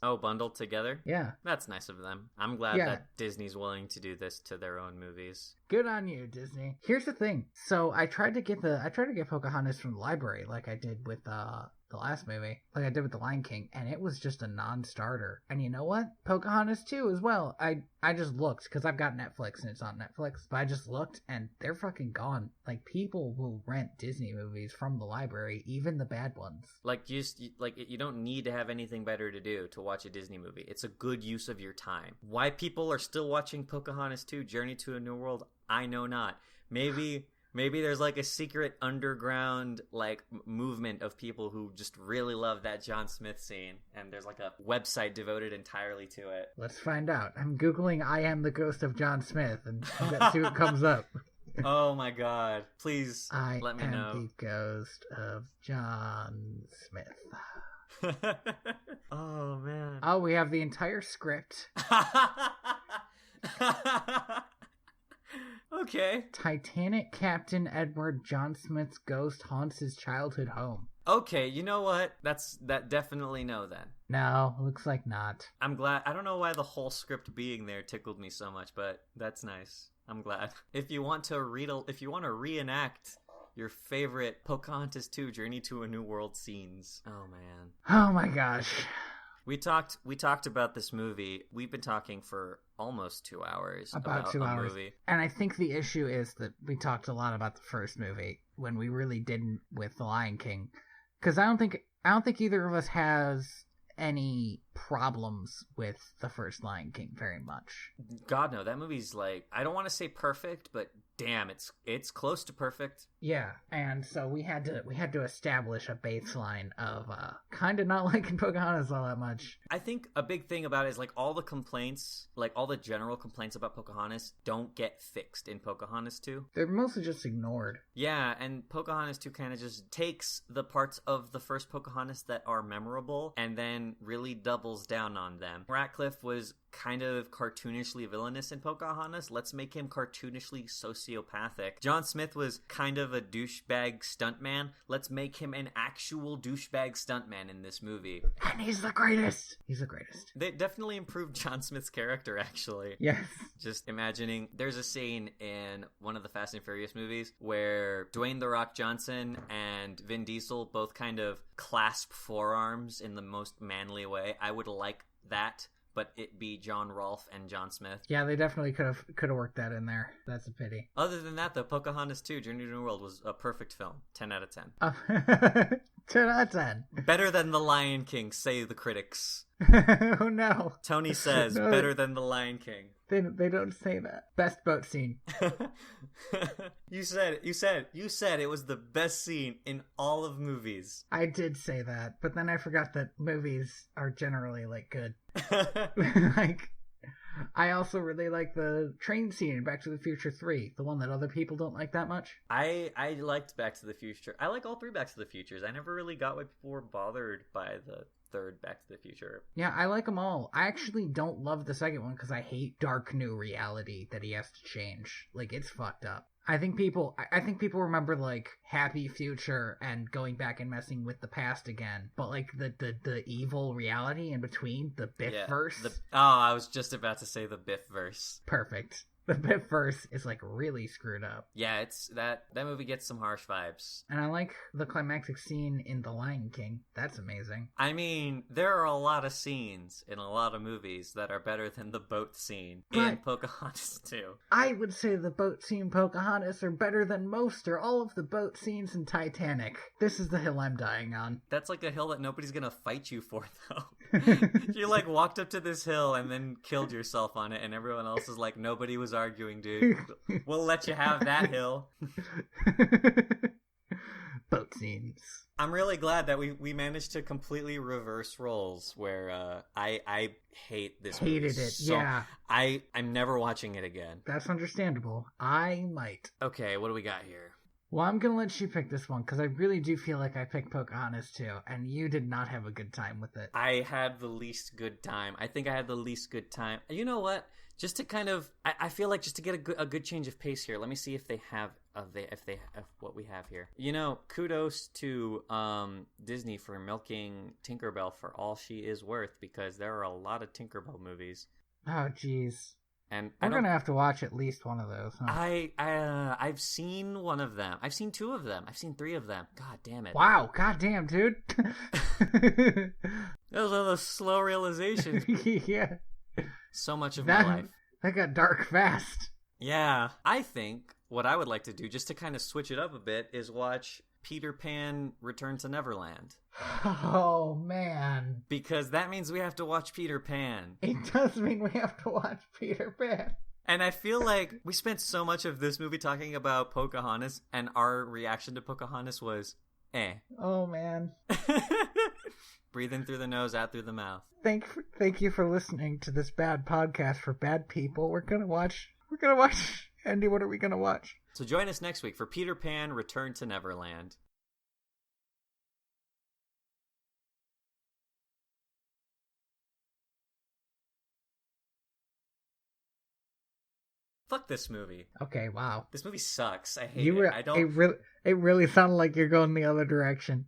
A: Oh, bundled together?
B: Yeah.
A: That's nice of them. I'm glad that Disney's willing to do this to their own movies.
B: Good on you, Disney. Here's the thing. So I tried to get Pocahontas from the library like I did with the last movie, like I did with The Lion King, and it was just a non-starter. And you know what? Pocahontas 2 as well. I just looked, because I've got Netflix and it's on Netflix, but I just looked and they're fucking gone. Like, people will rent Disney movies from the library, even the bad ones.
A: Like, you don't need to have anything better to do to watch a Disney movie. It's a good use of your time. Why people are still watching Pocahontas 2, Journey to a New World, I know not. Maybe there's like a secret underground like movement of people who just really love that John Smith scene, and there's like a website devoted entirely to it.
B: Let's find out. I'm Googling I am the ghost of John Smith and let's see what comes up.
A: Oh my god. Please let me know.
B: I am the ghost of John Smith.
A: Oh man.
B: Oh, we have the entire script.
A: Okay.
B: Titanic Captain Edward John Smith's ghost haunts his childhood home.
A: Okay, you know what? That definitely no then.
B: No, looks like not.
A: I'm glad. I don't know why the whole script being there tickled me so much, but that's nice. I'm glad. If you want to reenact your favorite Pocahontas 2 Journey to a New World scenes. Oh man.
B: Oh my gosh.
A: We talked about this movie. We've been talking for almost 2 hours
B: About 2
A: a
B: hours.
A: movie.
B: And I think the issue is that we talked a lot about the first movie when we really didn't with The Lion King. Because I don't think either of us has any problems with the first Lion King very much.
A: God, no, that movie's like, I don't want to say perfect, but damn, it's close to perfect.
B: Yeah, and so we had to establish a baseline of kind of not liking Pocahontas all that much.
A: I think a big thing about it is like all the complaints, like all the general complaints about Pocahontas don't get fixed in Pocahontas 2.
B: They're mostly just ignored.
A: Yeah, and Pocahontas 2 kind of just takes the parts of the first Pocahontas that are memorable and then really doubles down on them. Ratcliffe was kind of cartoonishly villainous in Pocahontas. Let's make him cartoonishly sociopathic. John Smith was kind of a douchebag stuntman. Let's make him an actual douchebag stuntman in this movie.
B: And he's the greatest. He's the greatest.
A: They definitely improved John Smith's character, actually.
B: Yes.
A: Just imagining, there's a scene in one of the Fast and Furious movies where Dwayne "The Rock" Johnson and Vin Diesel both kind of clasp forearms in the most manly way. I would like that, but it be John Rolfe and John Smith.
B: Yeah, they definitely could have worked that in there. That's a pity.
A: Other than that, though, Pocahontas 2, Journey to the New World was a perfect film. 10 out of 10.
B: 10 out of 10.
A: Better than The Lion King, say the critics.
B: Oh no.
A: Tony says,
B: No.
A: better than The Lion King.
B: They don't say that. Best boat scene.
A: You said it was the best scene in all of movies.
B: I did say that, but then I forgot that movies are generally like good. Like, I also really like the train scene in Back to the Future 3, the one that other people don't like that much.
A: I liked Back to the Future. I like all three Back to the Futures. I never really got why people were bothered by the third Back to the Future.
B: Yeah, I like them all. I actually don't love the second one because I hate dark new reality that he has to change. Like, it's fucked up. I think people remember like Happy Future and going back and messing with the past again, but like the evil reality in between, the Biff verse.
A: I was just about to say the Biff verse.
B: Perfect. The Biff verse is like really screwed up.
A: Yeah, it's that movie gets some harsh vibes.
B: And I like the climactic scene in The Lion King. That's amazing.
A: I mean, there are a lot of scenes in a lot of movies that are better than the boat scene in Pocahontas 2.
B: I would say the boat scene in Pocahontas are better than most or all of the boat scenes in Titanic. This is the hill I'm dying on.
A: That's like a hill that nobody's gonna fight you for, though. You like walked up to this hill and then killed yourself on it, and everyone else is like, nobody was arguing, dude. We'll let you have that hill.
B: Boat scenes.
A: I'm really glad that we managed to completely reverse roles where I hate this movie.
B: Hated it,
A: so
B: yeah.
A: I'm never watching it again.
B: That's understandable. I might.
A: Okay, what do we got here?
B: Well, I'm going to let you pick this one, because I really do feel like I picked Pocahontas too, and you did not have a good time with it.
A: I had the least good time. I think I had the least good time. You know what? Just to kind of, I feel like just to get a good change of pace here. Let me see if they have what we have here. You know, kudos to Disney for milking Tinkerbell for all she is worth, because there are a lot of Tinkerbell movies.
B: Oh, jeez.
A: And
B: we're gonna have to watch at least one of those. Huh?
A: I've seen one of them. I've seen two of them. I've seen three of them. God damn it!
B: Wow, god damn, dude.
A: Those are the slow realizations.
B: Yeah.
A: So much of my life.
B: That got dark fast.
A: Yeah, I think what I would like to do, just to kind of switch it up a bit, is watch Peter Pan Return to Neverland.
B: Oh, man.
A: Because that means we have to watch Peter Pan.
B: It does mean we have to watch Peter Pan.
A: And I feel like we spent so much of this movie talking about Pocahontas, and our reaction to Pocahontas was, eh.
B: Oh, man.
A: Breathe in through the nose, out through the mouth.
B: Thank you for listening to this bad podcast for bad people. We're gonna watch. Andy, what are we gonna watch?
A: So join us next week for Peter Pan Return to Neverland. Fuck this movie.
B: Okay, wow.
A: This movie sucks. I hate it.
B: It really sounded like you're going the other direction.